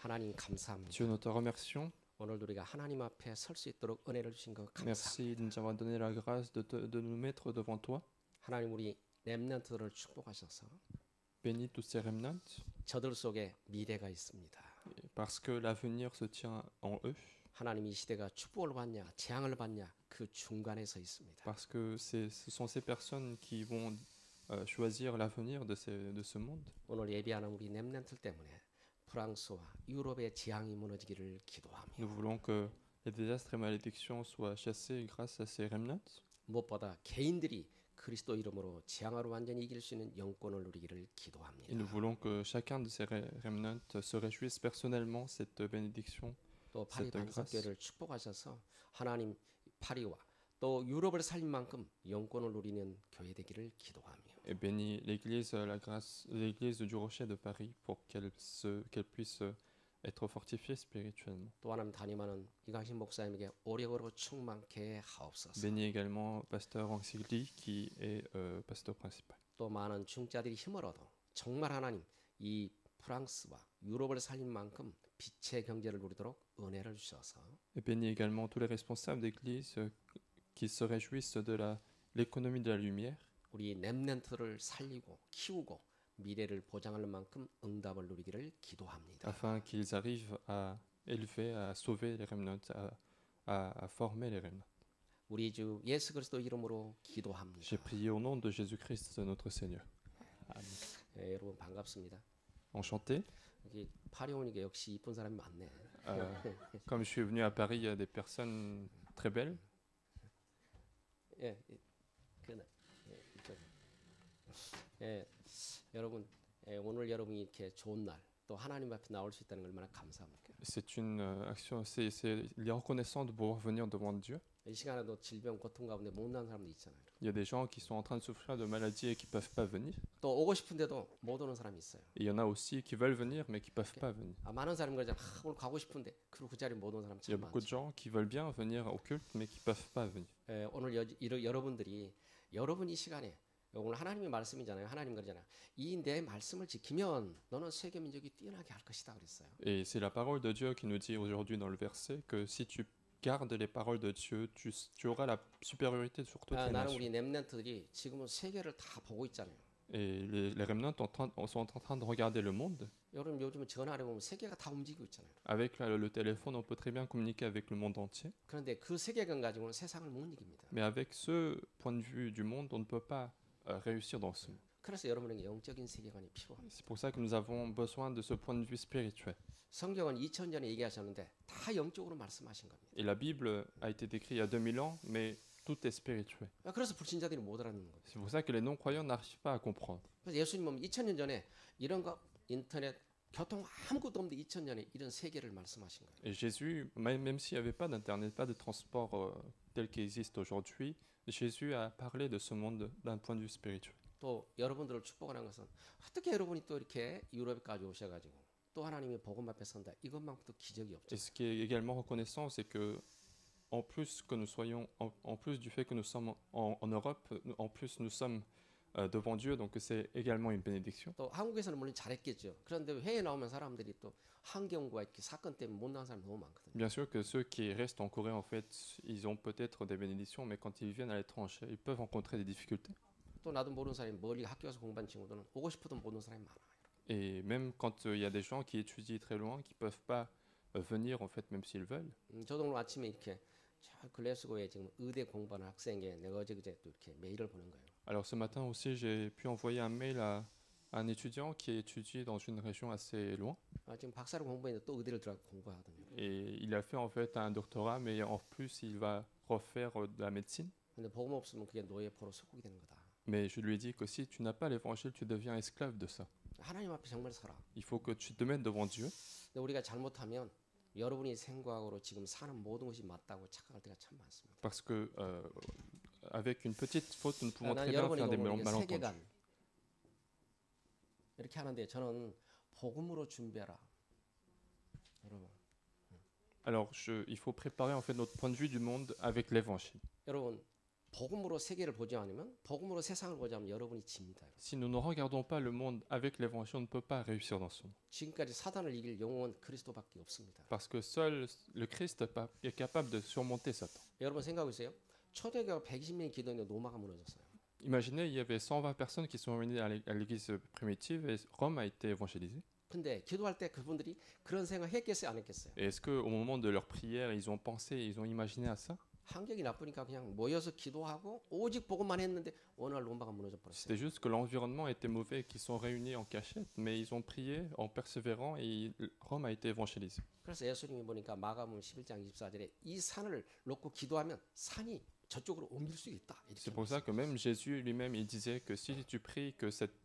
하나님 Dieu, 감사합니다. nous te remercions. 오늘도 우리가 하나님 앞에 설 수 있도록 은혜를 주신 것 감사합니다. Merci de nous avoir donné la grâce de nous mettre devant toi. 하나님 우리 렘넌트들을 축복하셔서 Bénis tous ces remnants, 저들 속에 미래가 있습니다. parce que l'avenir se tient en eux, 하나님 이 시대가 축복을 받냐 재앙을 받냐 그 중간에 서 있습니다. parce que ce sont ces personnes qui vont choisir l'avenir de ce monde. 오늘 예비하는 우리 렘넌트 때문에 프랑스와 유럽의 재앙이 무너지기를 기도하며 Nous voulons que les désastres et malédictions soient chassés grâce à ces remnants. 무엇보다 개인들이 그리스도 이름으로 재앙으로 완전히 이길 수 있는 영권을 누리기를 Et nous 기도합니다. voulons que chacun de ces remnants se réjouisse personnellement cette bénédiction. 또 파리 cette grâce. 반석교회를 축복하셔서 하나님 파리와 또 유럽을 살린 만큼 영권을 누리는 교회 되기를 기도하며 Et bénis l'église, la grâce, l'église du Rocher de Paris pour qu'elle puisse être fortifiée spirituellement. 또 하나님 담임하는 이강신 목사님에게 오래오래 충만케 하옵소서. Bénis également pasteur Ansigli qui est pasteur principal. 또 많은 중자들이 힘을 얻어 정말 하나님 이 프랑스와 유럽을 살린 만큼 빛의 경제를 누리도록 은혜를 주셔서 Et bénis également tous les responsables d'église qui se réjouissent de l'économie de la lumière, 우리 렘넌트를 살리고 키우고 미래를 보장할 만큼 응답을 누리기를 기도합니다. afin qu'ils arrivent à élever, à sauver les remnants, à former les remnants. 우리 주 예수 그리스도 이름으로 기도합니다. J'ai prié au nom de Jésus-Christ, notre Seigneur. 예, 여러분 반갑습니다. Enchanté. 여기 파리 오니까 역시 이쁜 사람이 많네. Comme je suis venu à Paris, il y a des personnes très belles. 예, 이쪽. 예, 여러분, 오늘 여러분이 이렇게 좋은 날, 또 하나님 앞에 나올 수 있다는 걸 얼마나 감사합니까? C'est une action, il est reconnaissant de pouvoir venir devant Dieu. 이 시간에도 질병, 고통 가운데 못 나는 사람도 있잖아요. Il y a des gens qui sont en train de souffrir de maladies et qui ne peuvent pas venir. 또 오고 싶은데도 못 오는 사람이 있어요. Et il y en a aussi qui veulent venir mais qui ne peuvent pas venir. 많은 사람이 그러잖아. 오늘 가고 싶은데 그리고 그 자리에 못 오는 사람 Il y a 참 beaucoup de 많죠. gens qui veulent bien venir au culte mais qui ne peuvent pas venir. 오늘 여러분들이 여러분 이 시간에 오늘 하나님의 말씀이잖아요. 하나님 그러잖아요. 이 내 말씀을 지키면 너는 세계 민족이 뛰어나게 할 것이다 그랬어요. Et c'est la parole de Dieu qui nous dit aujourd'hui dans le verset que si tu gardes les paroles de Dieu, tu auras la supériorité sur toutes les 나는 nations. 우리 렘넌트들이 지금은 세계를 다 보고 있잖아요. Et les remnants sont en train de regarder le monde. 여러분 요즘 전화를 보면 세계가 다 움직이고 있잖아요. Avec le téléphone, on peut très bien communiquer avec le monde entier. 그런데 그 세계관 가지고는 세상을 못 이깁니다. Mais avec ce point de vue du monde, on ne peut pas réussir dans ce monde. 그래서 여러분에게 영적인 세계관이 필요합니다. C'est pour ça que nous avons besoin de ce point de vue spirituel. 성경은 2000년에 얘기하셨는데 다 영적으로 말씀하신 겁니다. Et la Bible a été décrite il y a 2000 ans, mais tout est spirituel. 그래서 불신자들이 못 알아듣는 거예요. C'est pour ça que les non-croyants n'arrivent pas à comprendre. 그래서 예수님은 2000년 전에 이런 거 인터넷 교통 아무것도 없는데 2000년에 이런 세계를 말씀하신 거예요. Et Jésus, même s'il n'y avait pas d'internet, pas de transport tel qu'il existe aujourd'hui, Jésus a parlé de ce monde d'un point de vue spirituel. 또 여러분들을 축복하는 것은 어떻게 여러분이 또 이렇게 유럽까지 오셔가지고 또 하나님의 복음 앞에 선다 이것만큼도 기적이 없죠. Et ce qui est également reconnaissant, c'est que en plus que nous soyons, en plus du fait que nous sommes en Europe, en plus nous sommes devant Dieu, donc c'est également une bénédiction. 또 한국에서는 물론 잘했겠죠. 그런데 해외 나오면 사람들이 또 환경과 이렇게 사건 때문에 못 나온 사람이 너무 많거든요. Bien sûr que ceux qui restent en Corée, en fait, ils ont peut-être des bénédictions, mais quand ils viennent à l'étranger, ils peuvent rencontrer des difficultés. 또 나도 모르는 사람이 멀리 학교 가서 공부한 친구들은 오고 싶어도 못 오는 사람이 많아요. Et même quand il y a des gens qui étudient très loin, qui ne peuvent pas venir, en fait, même s'ils veulent. 저도 오늘 아침에 이렇게 저 글래스고에 지금 의대 공부하는 학생에게 내가 어제 그제 또 이렇게 메일을 보낸 거예요. Alors ce matin aussi, j'ai pu envoyer un mail à un étudiant qui étudie dans une région assez loin. 지금 박사를 공부했는데 또 의대를 들어가 공부하거든요. Et il a fait en fait un doctorat, mais en plus, il va refaire de la médecine. 근데 복음 없으면 그게 노예 포로 속국이 되는 거다. Mais je lui ai dit que si tu n'as pas l'évangile, tu deviens esclave de ça. 하나님 앞에 정말 서라. Il faut que tu te mettes devant Dieu. 근데 우리가 잘못하면 여러분이 생각으로 지금 사는 모든 것이 맞다고 착각할 때가 참 많습니다. Parce que avec une petite faute, nous pouvons 난 très bien 여러분이 faire des 오늘 malentendus. 세계관 이렇게 하는데 저는 복음으로 준비하라. 여러분, Alors il faut préparer en fait notre point de vue du monde avec l'évangile. 여러분 복음으로 세계를 보지 않으면 복음으로 세상을 보지 않으면 여러분이 집니다. Si nous ne regardons pas le monde avec l'évangile, on ne peut pas réussir dans ce monde. 지금까지 사단을 이길 영웅은 그리스도밖에 없습니다. Parce que seul le Christ est capable de surmonter Satan. 여러분 생각해보세요. 초대교회 120명이 기도했는데 로마가 무너졌어요. Imaginez, il y avait 120 personnes qui sont réunies à l'église primitive et Rome a été évangélisée. 근데 기도할 때 그분들이 그런 생각했겠어요, 안 했겠어요? Et est-ce qu'au moment de leur prière, ils ont pensé, ils ont imaginé à ça? 환경이 나쁘니까 그냥 모여서 기도하고 오직 보고만 했는데 어느 날 로마가 무너져 버렸어요. C'était juste que l'environnement était mauvais, qu'ils sont réunis en cachette, mais ils ont prié en persévérant et Rome a été évangélisée. 그래서 예수님이 보니까 마가복음 11장 24절에 이 산을 놓고 기도하면 산이 저쪽으로 옮길 수 있다. 이렇게 C'est pour ça que même Jésus lui-même, il disait que si tu pries que cette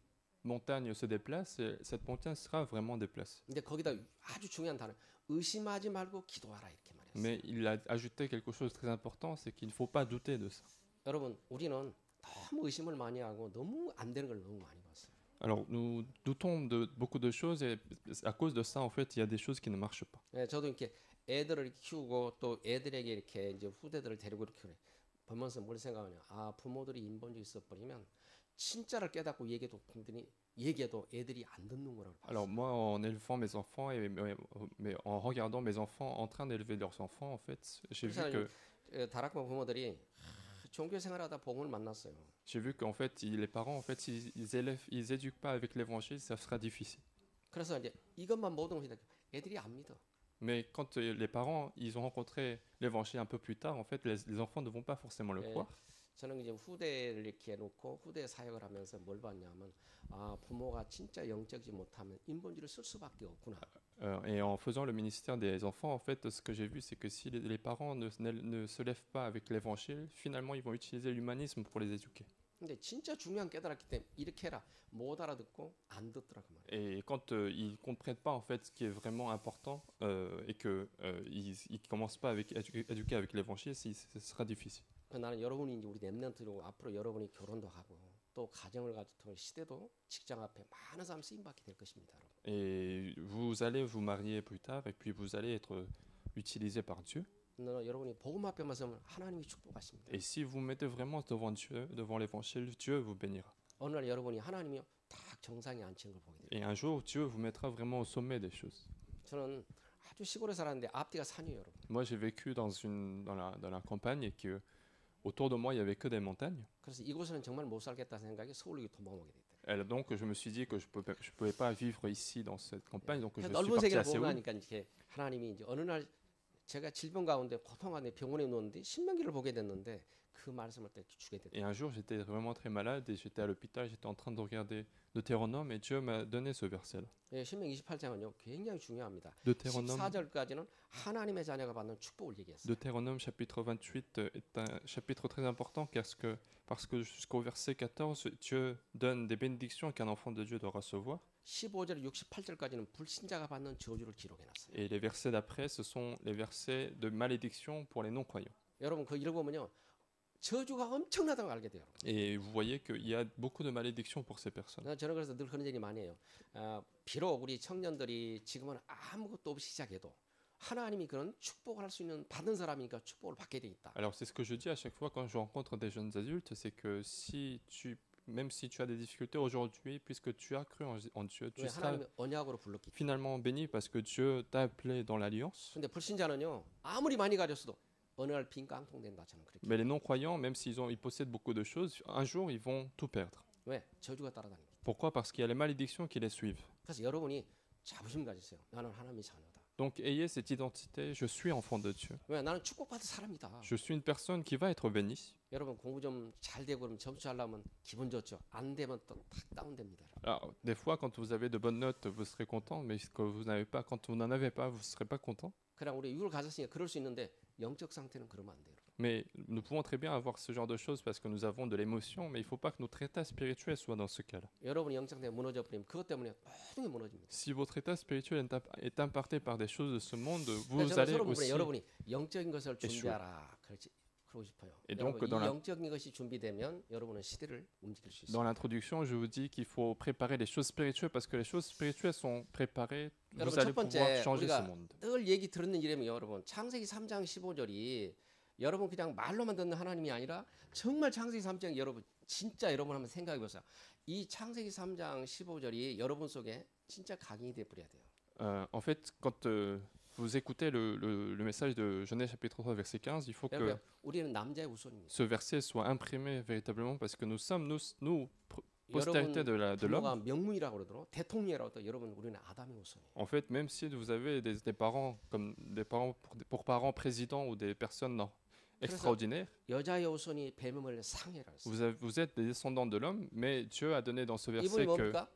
montagne se déplace, cette montagne sera vraiment déplacée. 근데 거기다 아주 중요한 단어 의심하지 말고 기도하라 이렇게 말했어요. Mais il a ajouté quelque chose de très important, c'est qu'il ne faut pas douter de ça. 여러분 우리는 너무 의심을 많이 하고 너무 안 되는 걸 너무 많이 봤어요. Alors, nous doutons de beaucoup de choses et à cause de ça, en fait, il y a des choses qui ne marchent pas. 예, 저도 이렇게 애들을 이렇게 키우고 또 애들에게 이렇게 이제 후대들을 데리고 이렇게 그래. 보면서 뭘 생각하냐? 아 부모들이 인본주의 있어 버리면 진짜를 깨닫고 얘기해도 애들이 안 듣는 거라고 봤어요. Alors moi, en élevant mes enfants mais en regardant mes enfants en train d'élever leurs enfants, en fait, 다락방 부모들이 종교 생활하다 복음을 만났어요. j'ai vu qu'en fait, les parents, en fait, ils éduquent pas avec l'évangile, ça sera difficile. 그래서 이제 이것만 모든 것이 애들이 안 믿어. Mais quand les parents, ils ont rencontré l'évangile un peu plus tard, en fait, les enfants ne vont pas forcément le croire. 저는 이제 후대를 이렇게 해놓고 후대 사역을 하면서 뭘 봤냐면 아 부모가 진짜 영적이지 못하면 인본주의를 쓸 수밖에 없구나. Et en faisant le ministère des enfants, en fait, ce que j'ai vu, c'est que si les parents ne se lèvent pas avec l'évangile, finalement, ils vont utiliser l'humanisme pour les éduquer. 근데 진짜 중요한 깨달았기 때문에 이렇게 해라 못 알아듣고 안 듣더라고 말이야. Et quand ils comprennent pas en fait ce qui est vraiment important et que ils commencent pas avec éduquer avec l'évangile, ce sera difficile. 나는 여러분이 이제 우리 랩런트로 앞으로 여러분이 결혼도 하고 또 가정을 가지고 시대도 직장 앞에 많은 사람 쓰임 받게 될 것입니다, 여러분. Et vous allez vous marier plus tard et puis vous allez être utilisé par Dieu. 여러분이 복음 앞에만 서면 하나님이 축복하십니다. Et si vous mettez vraiment devant Dieu, devant l'évangile, Dieu vous bénira. 어느 날 여러분이 하나님이 딱 정상에 앉힌 걸 보게 돼요. Et un jour, Dieu vous mettra vraiment au sommet des choses. 저는 아주 시골에 살았는데 앞뒤가 산이에요, 여러분. Moi, j'ai vécu dans la campagne et que autour de moi, il y avait que des montagnes. 그래서 이곳은 정말 못 살겠다 생각에 서울로 도망오게 됐다. Et donc, je me suis dit que je pouvais pas vivre ici dans cette campagne, donc je suis 넓은 parti 세계를 à 보고 Séoul. 나니까 이렇게 하나님이 이제 어느 날 제가 질병 가운데 고통하는데 병원에 누웠는데 신명기를 보게 됐는데 그 말씀을 또 주게 됐다. Et un jour, j'étais vraiment très malade et j'étais à l'hôpital, j'étais en train de regarder Deutéronome et Dieu m'a donné ce verset-là. 예, 신명 28장은요 굉장히 중요합니다. Deutéronome, 14절까지는 하나님의 자녀가 받는 축복을 얘기했어요. Deutéronome chapitre 28 est un chapitre très important parce que jusqu'au verset 14, Dieu donne des bénédictions qu'un enfant de Dieu doit recevoir. 15절 68절까지는 불신자가 받는 저주를 기록해놨어요. Et les versets d'après, ce sont les versets de malédiction pour les non-croyants. 여러분 그 읽어보면요 저주가 엄청나다고 알게 돼요. Et vous voyez qu'il y a beaucoup de malédictions pour ces personnes. 저는 그래서 늘 그런 얘기 많이 해요. 비록 우리 청년들이 지금은 아무것도 없이 시작해도 하나님이 그런 축복을 할 수 있는 받은 사람이니까 축복을 받게 돼 있다. Alors c'est ce que je dis à chaque fois quand je rencontre des jeunes adultes, c'est que même si tu as des difficultés aujourd'hui, puisque tu as cru en Dieu, tu 왜 seras 하나님이 언약으로 불렀기 때문에. finalement béni parce que Dieu t'a appelé dans l'alliance. 근데 불신자는요 아무리 많이 가졌어도 어느 날 빈 깡통 된다 저는 그렇게. Mais les non-croyants, même ils possèdent beaucoup de choses, un jour ils vont tout perdre. 왜 저주가 따라다니기. Pourquoi? Parce qu'il y a les malédictions qui les suivent. 그래서 여러분이 자부심 가지세요. 나는 하나님의 자녀다. Donc ayez cette identité, je suis enfant de Dieu. 왜 나는 축복받은 사람이다. Je suis une personne qui va être bénie. 여러분 공부 좀 잘 되고 그러면 점수 잘 나오면 기분 좋죠. 안 되면 또 탁 다운됩니다. Alors, des fois, quand vous avez de bonnes notes, vous serez content, mais quand vous n'en avez pas, vous ne serez pas content. 그냥 우리 육을 가졌으니까 그럴 수 있는데 영적 상태는 그러면 안 돼요. Mais nous pouvons très bien avoir ce genre de choses parce que nous avons de l'émotion, mais il ne faut pas que notre état spirituel soit dans ce cas-là. 여러분이 영적 상태가 무너져 버리면 그것 때문에 모든 게 무너집니다. Si votre état spirituel est impacté par des choses de ce monde, vous 저는 allez 서로 aussi... 여러분이 영적인 것을 준비하라. 그렇지. 그러고 싶어요. Et donc, 여러분, 이 영적인 것이 준비되면 여러분은 시대를 움직일 수 있어요. Dans l'introduction, je vous dis qu'il faut préparer les choses spirituelles parce que les choses spirituelles sont préparées, vous allez pouvoir changer ce monde. 늘 얘기 들었는 이름이 여러분 창세기 3장 15절이 여러분 그냥 말로만 듣는 하나님이 아니라 정말 창세기 3장 여러분 진짜 여러분 한번 생각해 보세요. 이 창세기 3장 15절이 여러분 속에 진짜 각인이 돼 버려야 돼요. En fait, quand vous écoutez le message de Genèse chapitre 3 verset 15, il faut que 왜냐면 우리는 남자의 후손입니다. ce verset soit imprimé véritablement parce que nous sommes, nous 여러분 postérité de 부모가 l'homme. 명문이라고 그러더라도 대통령이라고 또 여러분 우리는 아담의 후손이에요. En fait, même si vous avez des parents comme des parents pour parents présidents ou des personnes extraordinaires, 여자의 후손이 뱀을 상해라 했어요. vous êtes des descendants de l'homme, mais Dieu a donné dans ce 이분이 verset 뭡니까?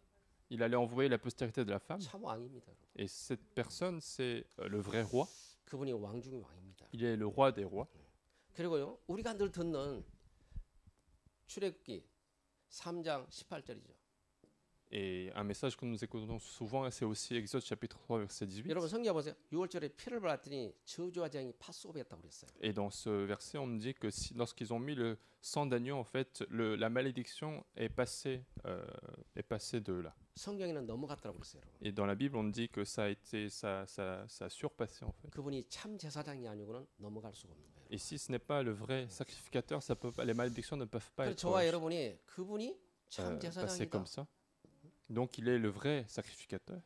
qu'il allait envoyer la postérité de la femme. 참 왕입니다. 여러분. Et cette personne, c'est le vrai roi. 그분이 왕 중의 왕입니다. Il est le roi des rois. 그리고요 우리가 늘 듣는 출애굽기 3장 18절이죠. Et un message que nous écoutons souvent, c'est aussi Exode chapitre 3 verset 18. 여러분 성경 보세요. 6월절에 피를 발랐더니 저주와 재앙이 팥소비했다고 그랬어요. Et dans ce verset, on nous dit que lorsqu'ils ont mis le sang d'agneau, en fait, la malédiction est passée de là. 성경에는 넘어갔다고 그랬어요. 여러분. Et dans la Bible, on dit que ça a surpassé en fait. 그분이 참 제사장이 아니고는 넘어갈 수가 없는 거예요. Et si ce n'est pas le vrai sacrificateur, ça peut pas, les malédictions ne peuvent pas 그래서 être 저와 여러분이 그분이 참 passées 제사장이다. comme ça. Donc il est le vrai sacrificateur.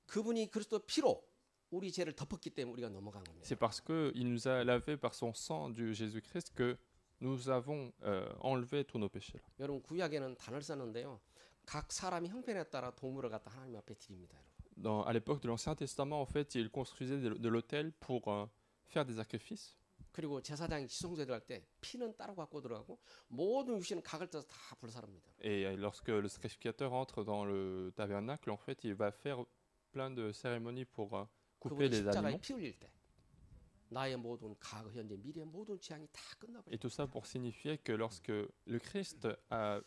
그분이 그리스도 피로 우리 죄를 덮었기 때문에 우리가 넘어간 겁니다. C'est parce qu'il nous a lavé par son sang du Jésus-Christ que nous avons enlevé tous nos péchés. 여러분 구약에는 단을 썼는데요. 각 사람이 형편에 따라 동물을 갖다 하나님 앞에 드립니다. 여러분. À l'époque de l'Ancien Testament, en fait, ils construisaient de l'autel pour faire des sacrifices. 그리고 제사장이 지성소에 들어갈 때 피는 따로 갖고 들어가고 모든 유신은 각을 떠서 다 불사릅니다. Et lorsque le sacrificateur entre dans le tabernacle, en fait, il va faire plein de cérémonies pour couper 그분이 les 십자가에 animaux. 피 흘릴 때 나의 모든 과거, 현재, 미래의 모든 재앙이 다 Et 끝나버려요. tout ça pour signifier que lorsque le Christ a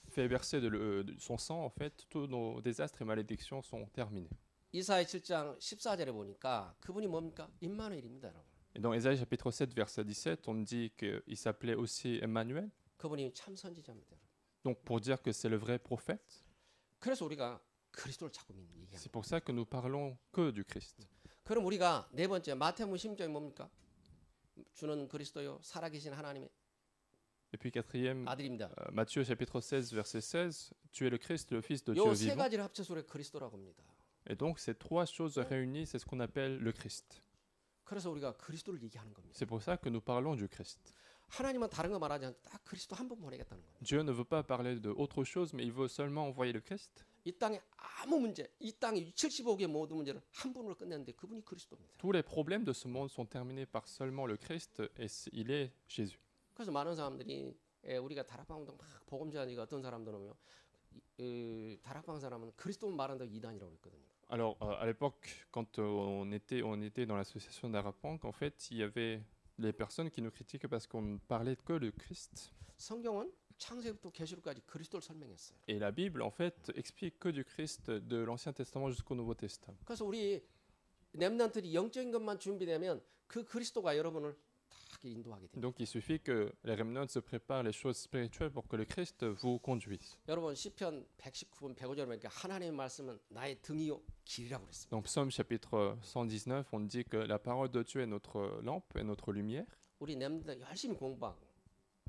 fait verser de son sang, en fait, tous nos désastres et malédictions sont terminés. 이사야 7장 14절에 보니까 그분이 뭡니까? 임마누엘입니다, 여러분. Et dans Ésaïe chapitre 7, verset 17, on dit qu'il s'appelait aussi Emmanuel. 그분이 참 선지자입니다. 여러분. Donc pour dire que c'est le vrai prophète, 그래서 우리가 그리스도를 자꾸 얘기합니다. c'est pour ça que nous parlons que du Christ. 그럼 우리가 네 번째 마태복음 16장이 뭡니까? 주는 그리스도요 살아계신 하나님의 Et puis quatrième, 아들입니다. Matthieu chapitre 16, verset 16, tu es le Christ, le Fils de Dieu 요 세 vivant. 가지를 합쳐서 우리가 그리스도라고 합니다. Et donc ces trois choses réunies, c'est ce qu'on appelle le Christ. 그래서 우리가 그리스도를 얘기하는 겁니다. C'est pour ça que nous parlons du Christ. 하나님은 다른 거 말하지 않고 딱 그리스도 한 번 보내겠다는 거예요. Dieu ne veut pas parler d'autre chose, mais il veut seulement envoyer le Christ. 이 땅에 아무 문제, 이 땅에 75개의 모든 문제를 한 분으로 끝냈는데 그분이 그리스도입니다. Tous les problèmes de ce monde sont terminés par seulement le Christ, et il est Jésus. 그래서 많은 사람들이 우리가 다락방도 막 복음 전하니까 어떤 사람들은요, 다락방 사람은 그리스도 말한다고 이단이라고 그랬거든요. Alors, à l'époque, quand on était dans l'association d'Arapank, en fait, il y avait les personnes qui nous critiquaient parce qu'on ne parlait que de Christ. 성경은 창세부터 계시록까지 그리스도를 설명했어요. Et la Bible, en fait, explique que du Christ de l'Ancien Testament jusqu'au Nouveau Testament. 그래서 우리 렘넌트들이 영적인 것만 준비되면 그 그리스도가 여러분을 다 인도하게 됩니다. Donc, il suffit que les remnants se préparent les choses spirituelles pour que le Christ vous conduise. 여러분 시편 119편 105절 보니까 하나님의 말씀은 나의 등이요 길이라고 그랬습니다. Dans Psaume chapitre 119, on dit que la parole de Dieu est notre lampe et notre lumière. 우리 렘넌트 열심히 공부하고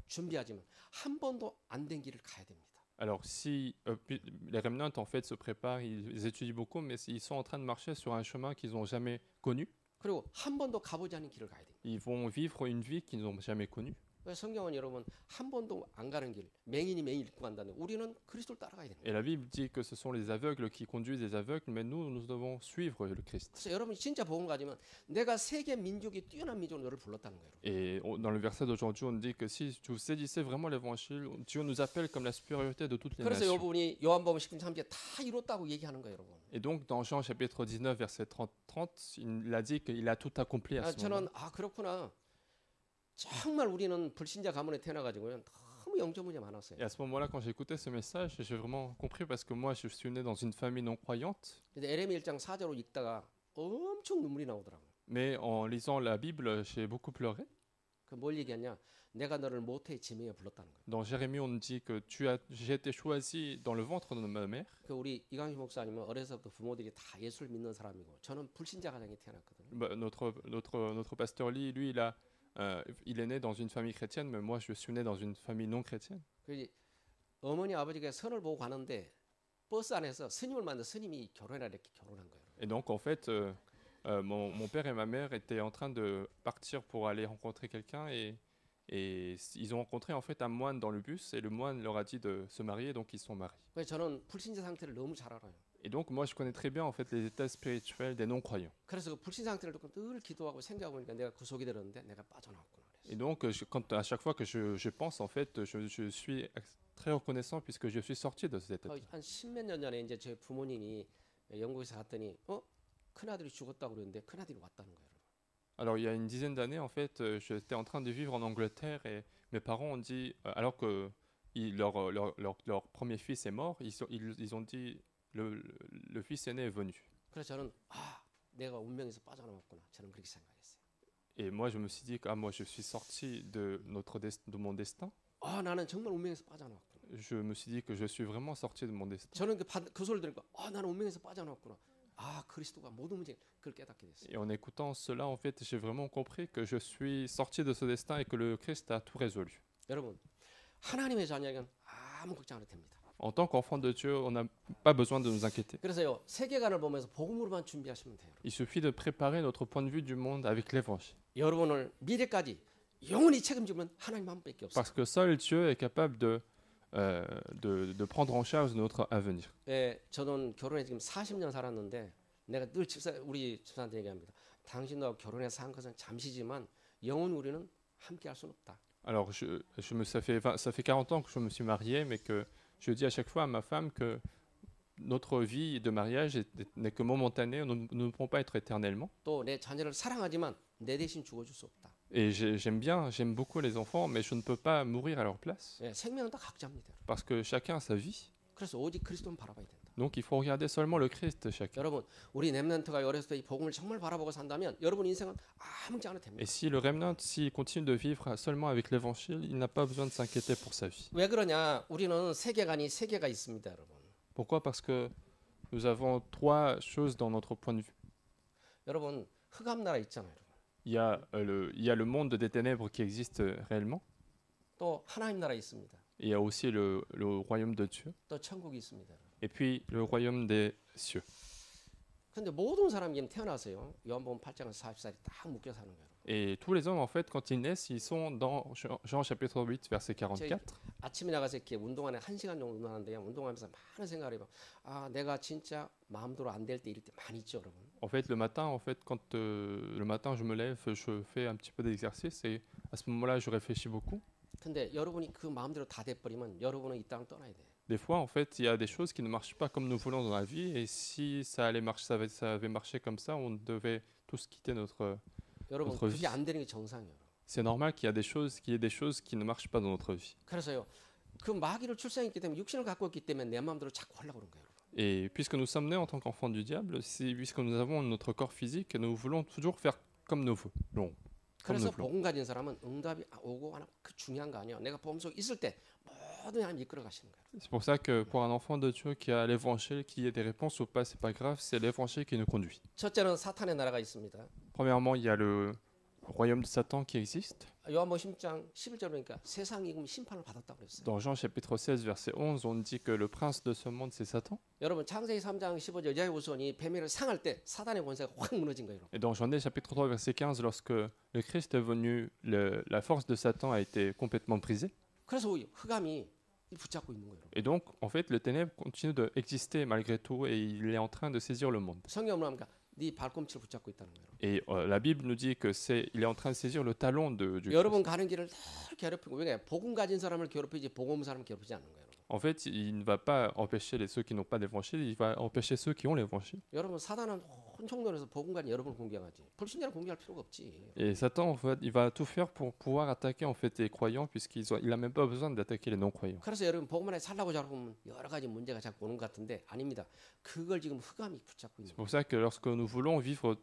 준비하지만 한 번도 안 된 길을 가야 됩니다. Alors, si les remnants, en fait, se préparent, ils étudient beaucoup, mais ils sont en train de marcher sur un chemin qu'ils n'ont jamais connu. 그리고 한 번도 가보지 않은 길을 가야 됩니다. Ils vont vivre une vie qu'ils n'ont jamais connue. 성경은 여러분 한 번도 안 가는 길, 맹인이 맹인 읽고 간다는데 우리는 그리스도를 따라가야 됩니다. Et la Bible dit que ce sont les aveugles qui conduisent les aveugles, mais nous devons suivre le Christ. 그래서 여러분이 진짜 복음 가지면 내가 세계 민족이 뛰어난 민족으로 너를 불렀다는 거예요. Et dans le verset d'aujourd'hui, on dit que si vous saisissez vraiment l'évangile, Dieu nous appelle comme la supériorité de toutes les 그래서 이 nations. 부분이 요한복음 19장 3절 다 이뤘다고 얘기하는 거예요, 여러분. Et donc, dans Jean chapitre 19, verset 30, il a dit qu'il a tout accompli à ce moment. 저는 그렇구나. 정말 우리는 불신자 가문에 태어나가지고요. 너무 영적 문제 많았어요. Et à ce moment-là, quand j'ai écouté ce message, j'ai vraiment compris parce que moi, je suis né dans une famille non croyante. 근데 에레미 1장 4절로 읽다가 엄청 눈물이 나오더라고요. Mais en lisant la Bible, j'ai beaucoup pleuré. 그 뭘 얘기하냐? 내가 너를 모태의 지명에 불렀다는 거예요. Dans Jérémie, on dit que j'ai été choisi dans le ventre de ma mère. 그 우리 이강희 목사님은 어려서부터 부모들이 다 예수를 믿는 사람이고 저는 불신자 가정에 태어났거든요. Notre pasteur Lee, lui, il a il est né dans une famille chrétienne, mais moi je suis né dans une famille non chrétienne. 그래서 어머니 아버지가 선을 보고 가는데 버스 안에서 스님을 만나 스님이 결혼해라 이렇게 결혼한 거예요. Et donc en fait, mon père et ma mère étaient en train de partir pour aller rencontrer quelqu'un et ils ont rencontré en fait un moine dans le bus et le moine leur a dit de se marier, donc ils se sont mariés. 그래서 저는 불신자 상태를 너무 잘 알아요. Et donc moi je connais très bien en fait les états spirituels des non-croyants. 그래서 그 불신 상태를 듣고 늘 기도하고 생각하고 보니까 내가 그 속이 들었는데 내가 빠져나왔구나. Et donc à chaque fois que je pense en fait, je suis très reconnaissant puisque je suis sorti de cet état. 한 십몇 년 전에 이제 제 부모님이 영국에서 갔더니 큰아들이 죽었다고 그러는데 큰아들이 왔다는 거예요. Alors il y a une dizaine d'années en fait, j'étais en train de vivre en Angleterre et mes parents ont dit, alors que leur premier fils est mort, ils ont dit le fils aîné est venu. 그래서 저는 내가 운명에서 빠져나왔구나. 저는 그렇게 생각했어요. Et moi je me suis dit que moi je suis sorti de mon destin. 나는 정말 운명에서 빠져나왔구나. Je me suis dit que je suis vraiment sorti de mon destin. 저는 그 소리를 들으니까 나는 운명에서 빠져나왔구나. 그리스도가 모든 문제 그걸 깨닫게 됐어요. Et en écoutant cela en fait, j'ai vraiment compris que je suis sorti de ce destin et que le Christ a tout résolu. 여러분, 하나님의 자녀에게는 아무 걱정 안 해도 됩니다. En tant qu'enfant de Dieu, on n'a pas besoin de nous inquiéter. 그래서요, 세계관을 보면서 복음으로만 준비하시면 돼요. Il suffit de préparer notre point de vue du monde avec l'évangile. 여러분을 미래까지 영원히 책임지면 하나님 한 분밖에 없어요. Parce que seul Dieu est capable de prendre en charge notre avenir. 예, 저는 결혼해 지금 40년 살았는데 내가 늘 우리 집사한테 얘기합니다. 당신하고 결혼해서 산 것은 잠시지만 영원히 우리는 함께 할 수는 없다. Alors, ça fait 40 ans que je me suis marié, mais que je dis à chaque fois à ma femme que notre vie de mariage n'est que momentanée, nous ne pourrons pas être éternellement. 또 내 자녀를 사랑하지만 내 대신 죽어줄 수 없다. Et j'aime beaucoup les enfants, mais je ne peux pas mourir à leur place. 예, 생명은 다 각자입니다. Parce que chacun a sa vie. 그래서 오직 그리스도만 바라봐야 된다. Donc il faut regarder seulement le Christ chacun. 여러분, 우리 렘넌트가 어렸을 때 이 복음을 정말 바라보고 산다면 여러분 인생은 아무 걱정 안 해도 됩니다. Et si le remnant, s'il continue de vivre seulement avec l'évangile, il n'a pas besoin de s'inquiéter pour sa vie. 왜 그러냐? 우리는 세 개가 있습니다, 여러분. Pourquoi? Parce que nous avons trois choses dans notre point de vue. 여러분, 흑암 나라 있잖아요, 여러분. Il y a le monde des ténèbres qui existe réellement. 또 하나님 나라 있습니다. Et il y a aussi le royaume de Dieu. 또 천국이 있습니다. 여러분. Et puis le royaume des cieux. 근데 모든 사람이 지금 태어나서요. 요한복음 8장 40살이 딱 묶여 사는 거예요. Et tous les hommes, en fait, quand ils naissent, ils sont dans Jean chapitre 8, verset 44. 아침에 나가서 이렇게 운동하는 1시간 정도 운동하는데요. 운동하면서 많은 생각을 해봐. 내가 진짜 마음대로 안 될 때 이럴 때 많이 있죠, 여러분. En fait, le matin, quand le matin je me lève, je fais un petit peu d'exercice et à ce moment-là, je réfléchis beaucoup. 근데 여러분이 그 마음대로 다 돼버리면 여러분은 이 땅을 떠나야 돼. Des fois, en fait, il y a des choses qui ne marchent pas comme nous voulons dans la vie et si ça allait marcher, ça avait marché comme ça, on devait tous quitter notre 여러분, notre vie. 그게 안 되는 게 정상이에요. C'est normal qu'il y ait des choses qui ne marchent pas dans notre vie. 그래서요. 그 마귀를 출생했기 때문에 육신을 갖고 있기 때문에 내 마음대로 자꾸 하려고 그런 거예요. Et puisque nous sommes nés en tant qu'enfants du diable, puisque nous avons notre corps physique, nous voulons toujours faire comme nous voulons. 그래서 복음 가진 사람은 응답이 오고 안 오고 그 중요한 거 아니에요. 내가 복음 속에 있을 때 모든 하나님 이끌어 가시는 거예요. C'est pour ça que pour un enfant de Dieu qui a l'évangile, qu'il y ait des réponses ou pas, c'est pas grave, c'est l'évangile qui nous conduit. 첫째는 사탄의 나라가 있습니다. Premièrement, il y a le royaume de Satan qui existe. 요한복음 10장 11절 보니까 세상이 지금 심판을 받았다고 그랬어요. Dans Jean chapitre 16, verset 11, on dit que le prince de ce monde, c'est Satan. 여러분 창세기 3장 15절 여자의 후손이 뱀을 상할 때 사단의 권세가 확 무너진 거예요. Et dans Genèse chapitre 3, verset 15, lorsque le Christ est venu, la force de Satan a été complètement brisée. 그래서 흑암이 붙잡고 있는 거예요. Et donc, en fait, le ténèbre continue d'exister malgré tout et il est en train de saisir le monde. 성경은 뭐합니까? 네 발꿈치를 붙잡고 있다는 거예요. Et la Bible nous dit que il est en train de saisir le talon du Christ. 여러분 가는 길을 늘 괴롭히고 왜 복음 가진 사람을 괴롭히지 복음 없는 사람을 괴롭히지 않는 거예요. En fait, il ne va pas empêcher ceux qui n'ont pas d'évangile, il va empêcher ceux qui ont l'évangile. 여러분 사단은 혼종론에서 복음 가진 여러분을 공격하지. 불신자를 공격할 필요가 없지. Et Satan, en fait, il va tout faire pour pouvoir attaquer en fait les croyants, puisqu'il n'a même pas besoin d'attaquer les non-croyants. 그래서 여러분 복음 안에 살라고 잡으면 여러 가지 문제가 자꾸 오는 것 같은데 아닙니다. 그걸 지금 흑암이 붙잡고 있는 C'est pour ça que lorsque nous voulons vivre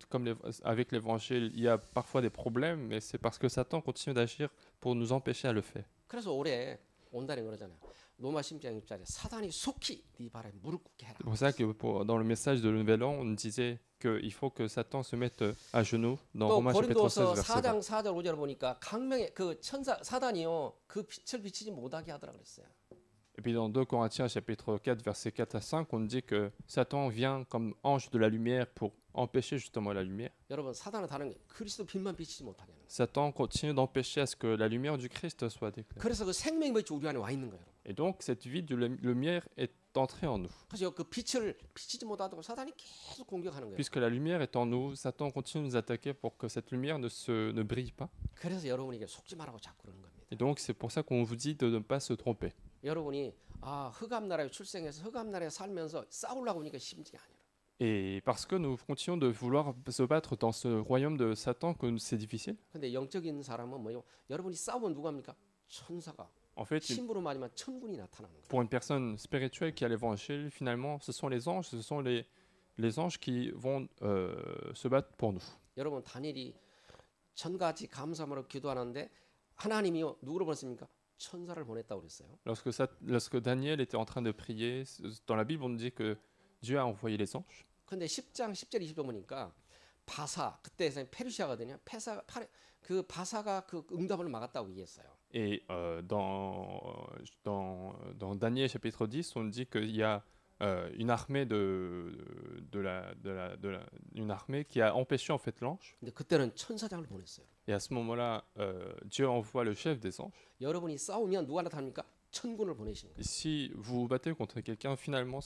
avec l'évangile, il y a parfois des problèmes, mais c'est parce que Satan continue d'agir pour nous empêcher à le faire. 그래서 올해 온다는 그러잖아요. 로마 10장 6절에 사단이 속히 네 발에 무릎 꿇게 해라. C'est pour ça que dans le message de Nouvel An, on disait qu'il faut que Satan se mette à genoux dans 또 Romains chapitre 16, 고린도서 verset 20. 4장 4절 5절을 보니까 강명의 그 천사 사단이요 그 빛을 비치지 못하게 하더라 그랬어요. Et puis dans 2 Corinthiens chapitre 4, verset 4 à 5, on dit que Satan vient comme ange de la lumière pour empêcher justement la lumière. 여러분 사단은 다른 게 그리스도 빛만 비치지 못하게 하는 거예요. Satan continue d'empêcher à ce que la lumière du Christ soit déclarée. 그래서 그 생명의 빛이 우리 안에 와 있는 거예요. Et donc cette vie de lumière est entrée en nous. 그래서 그 빛을 비치지 못하도록 사단이 계속 공격하는 거예요. Puisque la lumière est en nous, Satan continue de nous attaquer pour que cette lumière ne brille pas. 그래서 여러분에게 속지 말라고 자꾸 그러는 겁니다. Et donc c'est pour ça qu'on vous dit de ne pas se tromper. 여러분이 흑암 나라에 출생해서 흑암 나라에 살면서 싸우려고 하니까 쉬운 게 아니라. Et parce que nous continuons de vouloir se battre dans ce royaume de Satan, que c'est difficile. 근데 영적인 사람은 뭐요? 여러분이 싸우면 누가 합니까? 천사가 En fait, 심부로 맞으면 천군이 나타나는 거예요. pour une personne spirituelle qui a l'évangile, finalement, ce sont les anges, ce sont les anges qui vont se battre pour nous. 여러분 다니엘이 천가지 감사함으로 기도하는데 하나님이요 누구를 보냈습니까? 천사를 보냈다고 그랬어요. Lorsque Daniel était en train de prier, dans la Bible, on dit que Dieu a envoyé les anges. 근데 10장 10절 20절 보니까 바사 그때 페르시아거든요. 그 바사가 그 응답을 막았다고 얘기했어요. Et dans Daniel chapitre 10, on dit qu'il y a une armée une armée qui a empêché en fait l'ange. 근데 그때는 천사장을 보냈어요. Et à ce moment-là, Dieu envoie le chef des anges. 여러분이 싸우면 누가 나타납니까? 천군을 보내시는 거예요. Et si vous vous battez contre quelqu'un, finalement,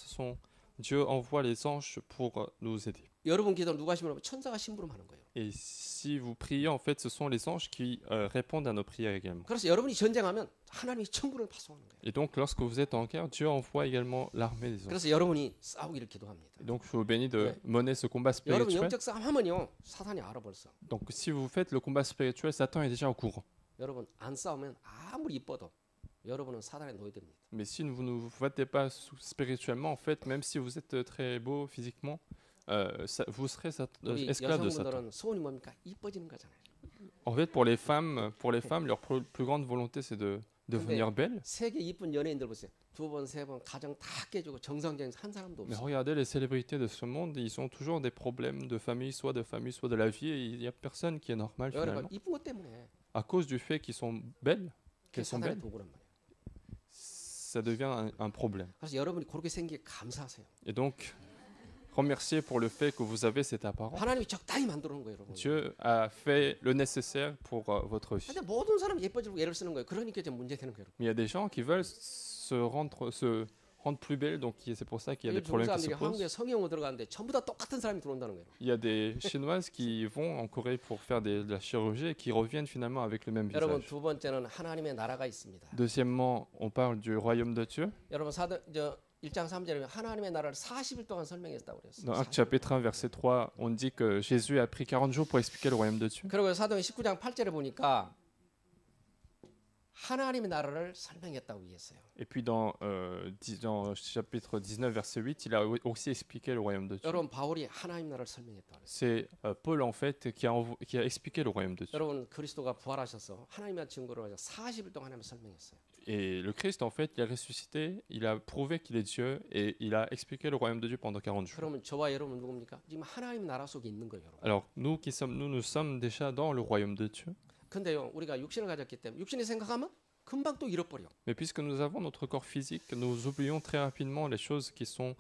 Dieu envoie les anges pour nous aider. 여러분 기도 누가 심부름? 천사가 심부름하는 거예요. Et si vous priez, en fait, ce sont les anges qui répondent à nos prières également. 그래서 여러분이 전쟁하면 하나님이 천군을 파송하는 거예요. Et donc, lorsque vous êtes en guerre, Dieu envoie également l'armée des anges. 그래서 여러분이 싸우기를 기도합니다. Et donc, je vous bénis de Ouais. mener ce combat 여러분 spirituel. 영적 싸움 하면요 사단이 알아 벌써. Donc, si vous faites le combat spirituel, Satan est déjà au courant. 여러분 안 싸우면 아무리 이뻐도 여러분은 사단에 노예됩니다. Mais si vous ne vous battez pas spirituellement, en fait, même si vous êtes très beau physiquement, vous serez 우리 esclave de Satan. 여성분들은 소원이 뭡니까? 이뻐지는 거잖아요. En fait, pour les femmes, leur plus grande volonté, c'est de devenir belles. 세계 이쁜 연예인들 보세요. 두 번, 세 번 가정 다 깨지고 정상적인 한 사람도 Mais 없어. regardez les célébrités de ce monde, ils ont toujours des problèmes de famille, soit de la vie, et il n'y a personne qui est normal 여러분 finalement. 이쁜 것 때문에 À cause du fait qu'elles sont belles, 사단의 도구란 말이에요. ça devient un problème. 그래서 여러분이 그렇게 생기게 감사하세요. Et donc, remerciez pour le fait que vous avez cette apparence. 하나님이 적당히 만들어 놓은 거예요, 여러분. Dieu a fait le nécessaire pour votre vie. 근데 모든 사람이 예뻐지려고 애를 쓰는 거예요. 그러니까 이제 문제 되는 거예요. Mais il y a des gens qui veulent se rendre plus belles, donc c'est pour ça qu'il y a des 중국 problèmes qui se 사람들이 한국에 posent. 성형으로 들어가는데 전부 다 똑같은 사람이 들어온다는 거예요. Il y a des Chinoises qui vont en Corée pour faire de la chirurgie et qui reviennent finalement avec le même 여러분 visage. 두 번째는 하나님의 나라가 있습니다. Deuxièmement, on parle du royaume de Dieu. 여러분 1장 3절에 하나님의 나라를 40일 동안 설명했다고 그랬어요. Dans Actes chapitre 1, verset 3, on dit que Jésus a pris 40 jours pour expliquer le royaume de Dieu. 그리고 사도행 19장 8절에 보니까 하나님의 나라를 설명했다고 얘기했어요. Et puis dans chapitre 19, verset 8, il a aussi expliqué le royaume de Dieu. 여러분 바울이 하나님 나라를 설명했다고 그랬어요. C'est Paul en fait qui a expliqué le royaume de Dieu. 여러분 그리스도가 부활하셔서 하나님의 증거로 해서 40일 동안 하나님을 설명했어요. Et le Christ en fait, il a ressuscité, il a prouvé qu'il est Dieu et il a expliqué le royaume de Dieu pendant 40 jours. 그러면 저와 여러분 누굽니까? 지금 하나님 나라 속에 있는 거예요, 여러분. Alors nous sommes déjà dans le royaume de Dieu. 근데요, 우리가 육신을 가졌기 때문에 육신이 생각하면 금방 또 잃어버려. Mais puisque nous avons notre corps physique, nous oublions très rapidement les choses qui sont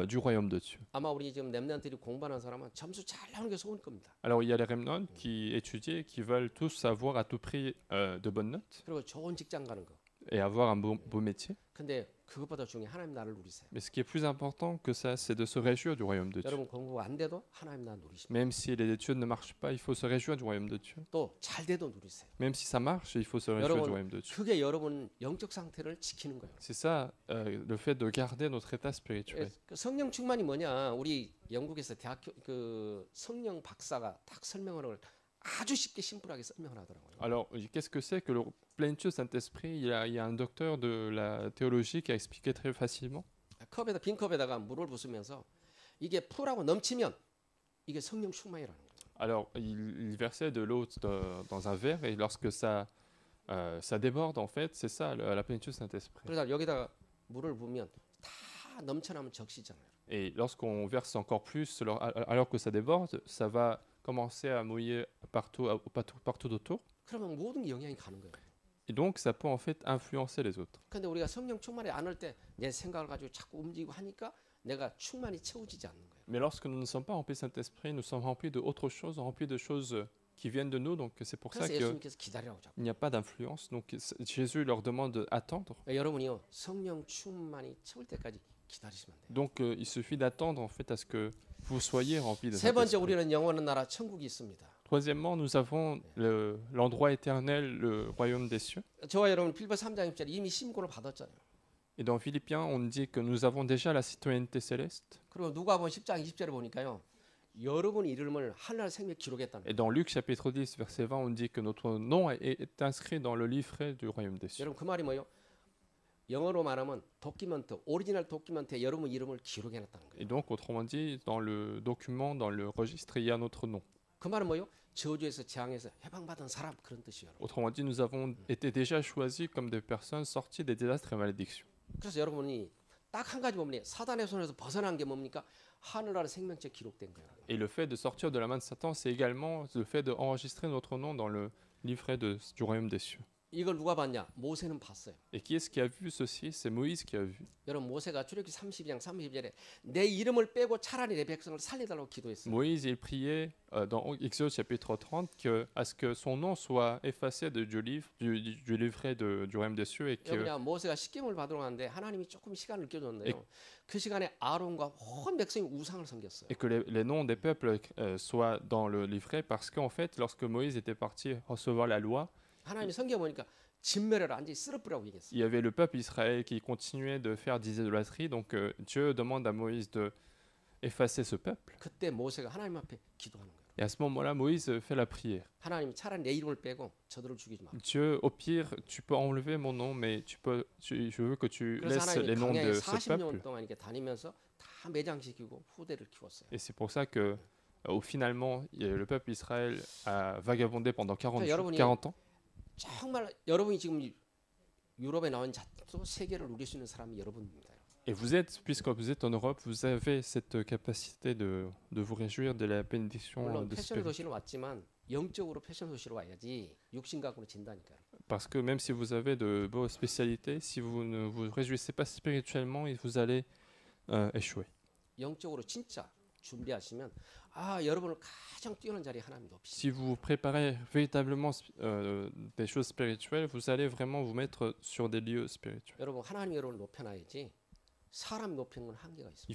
du royaume de Dieu. 아마 우리 지금 렘넌트들이 공부하는 사람은 점수 잘 나오는 게 소원일 겁니다. Alors il y a les remnants qui étudient et qui veulent tous avoir à tout prix de bonnes notes 그리고 좋은 직장 가는 거. et avoir un beau métier. 근데 그것보다 중요해 하나님 나라를 누리세요. Mais ce qui est plus important que ça, c'est de se réjouir du royaume de Dieu. 여러분 공부 안 돼도 하나님 나라 누리십시오. Même si les études ne marchent pas, il faut se réjouir du royaume de Dieu. 또 잘 돼도 누리세요. Même si ça marche, il faut se réjouir du royaume de Dieu. 그게 여러분 영적 상태를 지키는 거예요. C'est ça, le fait de garder notre état spirituel. 그 성령 충만이 뭐냐? 우리 영국에서 대학교 그 성령 박사가 딱 설명하는 걸 아주 쉽게 심플하게 설명을 하더라고요. Alors, qu'est-ce que c'est que le plénitude du Saint-Esprit? Il y a un docteur de la théologie qui a expliqué très facilement. 빈 컵에다가 물을 부으면서 이게 풀하고 넘치면 이게 성령 충만이라는 거예요. Alors, il versait de l'eau dans un verre et lorsque ça ça déborde en fait, c'est ça la plénitude du Saint-Esprit. 그러다 여기다가 물을 부으면 다 넘쳐나면 적시잖아요. Et lorsqu'on verse encore plus, alors que ça déborde, ça va commencer à mouiller partout autour. 그러면 모든 게 영향이 가는 거예요. Et donc, ça peut en fait influencer les autres. 근데 우리가 성령 충만이 않을 때 내 생각을 가지고 자꾸 움직이고 하니까 내가 충만히 채워지지 않는 거예요. Mais lorsque nous ne sommes pas remplis du Saint-Esprit, nous sommes remplis d'autres choses, remplis de choses qui viennent de nous. Donc, c'est pour ça 그래서 qu'il 예수님께서 기다리라고 자꾸. n'y a pas d'influence. Donc, Jésus leur demande d'attendre. 여러분이요 성령 충만이 채울 때까지 기다리시면 돼요. Donc, il suffit d'attendre en fait à ce que vous soyez remplis de 세 번째 Saint-Esprit. 우리는 영원한 나라 천국이 있습니다. Troisièmement, nous avons l'endroit éternel, le royaume des cieux. 저와 여러분 빌보 3장 10절에 이미 시민권을 받았잖아요. Et dans Philippiens, on dit que nous avons déjà la citoyenneté céleste. 그리고 누가복음 10장 20절에 보니까요. 여러분 이름을 하늘나라 생명 기록했다는 Et 거예요. dans Luc chapitre 10, verset 20, on dit que notre nom est inscrit dans le livret du royaume des cieux. 여러분 그 말이 뭐예요? 영어로 말하면 도큐먼트, 오리지널 도큐먼트에 여러분 이름을 기록해놨다는 거예요. Et donc, autrement dit, dans le document, dans le registre, il y a notre nom. 그 말은 뭐예요? 저주에서 재앙에서 해방받은 사람 그런 뜻이에요. 여러분. Autrement dit, nous avons été déjà choisis comme des personnes sorties des désastres et malédictions. 그래서 여러분이 딱 한 가지 보면 사단의 손에서 벗어난 게 뭡니까? 하늘나라 생명체 기록된 거예요. Et le fait de sortir de la main de Satan, c'est également le fait d'enregistrer notre nom dans le livret du royaume des cieux. 이걸 누가 봤냐? 모세는 봤어요. Et qui est-ce qui a vu ceci? C'est Moïse qui a vu. 여러분 모세가 출애굽기 32장 30절에 내 이름을 빼고 차라리 내 백성을 살려달라고 기도했어요. Moïse, il priait dans Exode chapitre 30 à ce que son nom soit effacé du livret du royaume des cieux et que 여러분야 모세가 십계명을 받으러 가는데 하나님이 조금 시간을 끼워줬는데요. 그 시간에 아론과 온 백성이 우상을 섬겼어요. et que les noms des peuples soient dans le livret parce qu'en fait, lorsque Moïse était parti recevoir la loi, 하나님이 성경 보니까 진멸해라 완전히 쓰러뜨리라고 얘기했어요. il y avait le peuple Israël qui continuait de faire des idolâtries. Donc Dieu demande à Moïse de effacer ce peuple. 그때 모세가 하나님 앞에 기도하는 거예요. Et à ce moment-là, Moïse fait la prière. 하나님 차라리 내 이름을 빼고 저들을 죽이지 마. Dieu, au pire, tu peux enlever mon nom, mais je veux que tu 그래서 laisses les 하나님이 noms 광야에 de ce 40년 peuple. 동안 이렇게 다니면서 다 매장시키고 후대를 키웠어요. Et c'est pour ça que, finalement, le peuple Israël a vagabondé pendant 40 ans. 정말 여러분이 지금 유럽에 나온 자도 세계를 누릴 수 있는 사람이 여러분입니다. Et vous êtes, puisque vous êtes en Europe, vous avez cette capacité de vous réjouir de la bénédiction 물론 de 패션 Spirit. 도시는 왔지만 영적으로 패션 도시로 와야지 육신각으로 진다니까요. Parce que même si vous avez de beaux spécialités, si vous ne vous réjouissez pas spirituellement, vous allez échouer. 영적으로 진짜 준비하시면 여러분을 가장 뛰어난 자리에 하나님 높이시죠. Si vous préparez véritablement des choses spirituelles, vous allez vraiment vous mettre sur des lieux spirituels. 여러분 하나님 여러분을 높여놔야지 사람 높이는 건 한계가 있어요. Il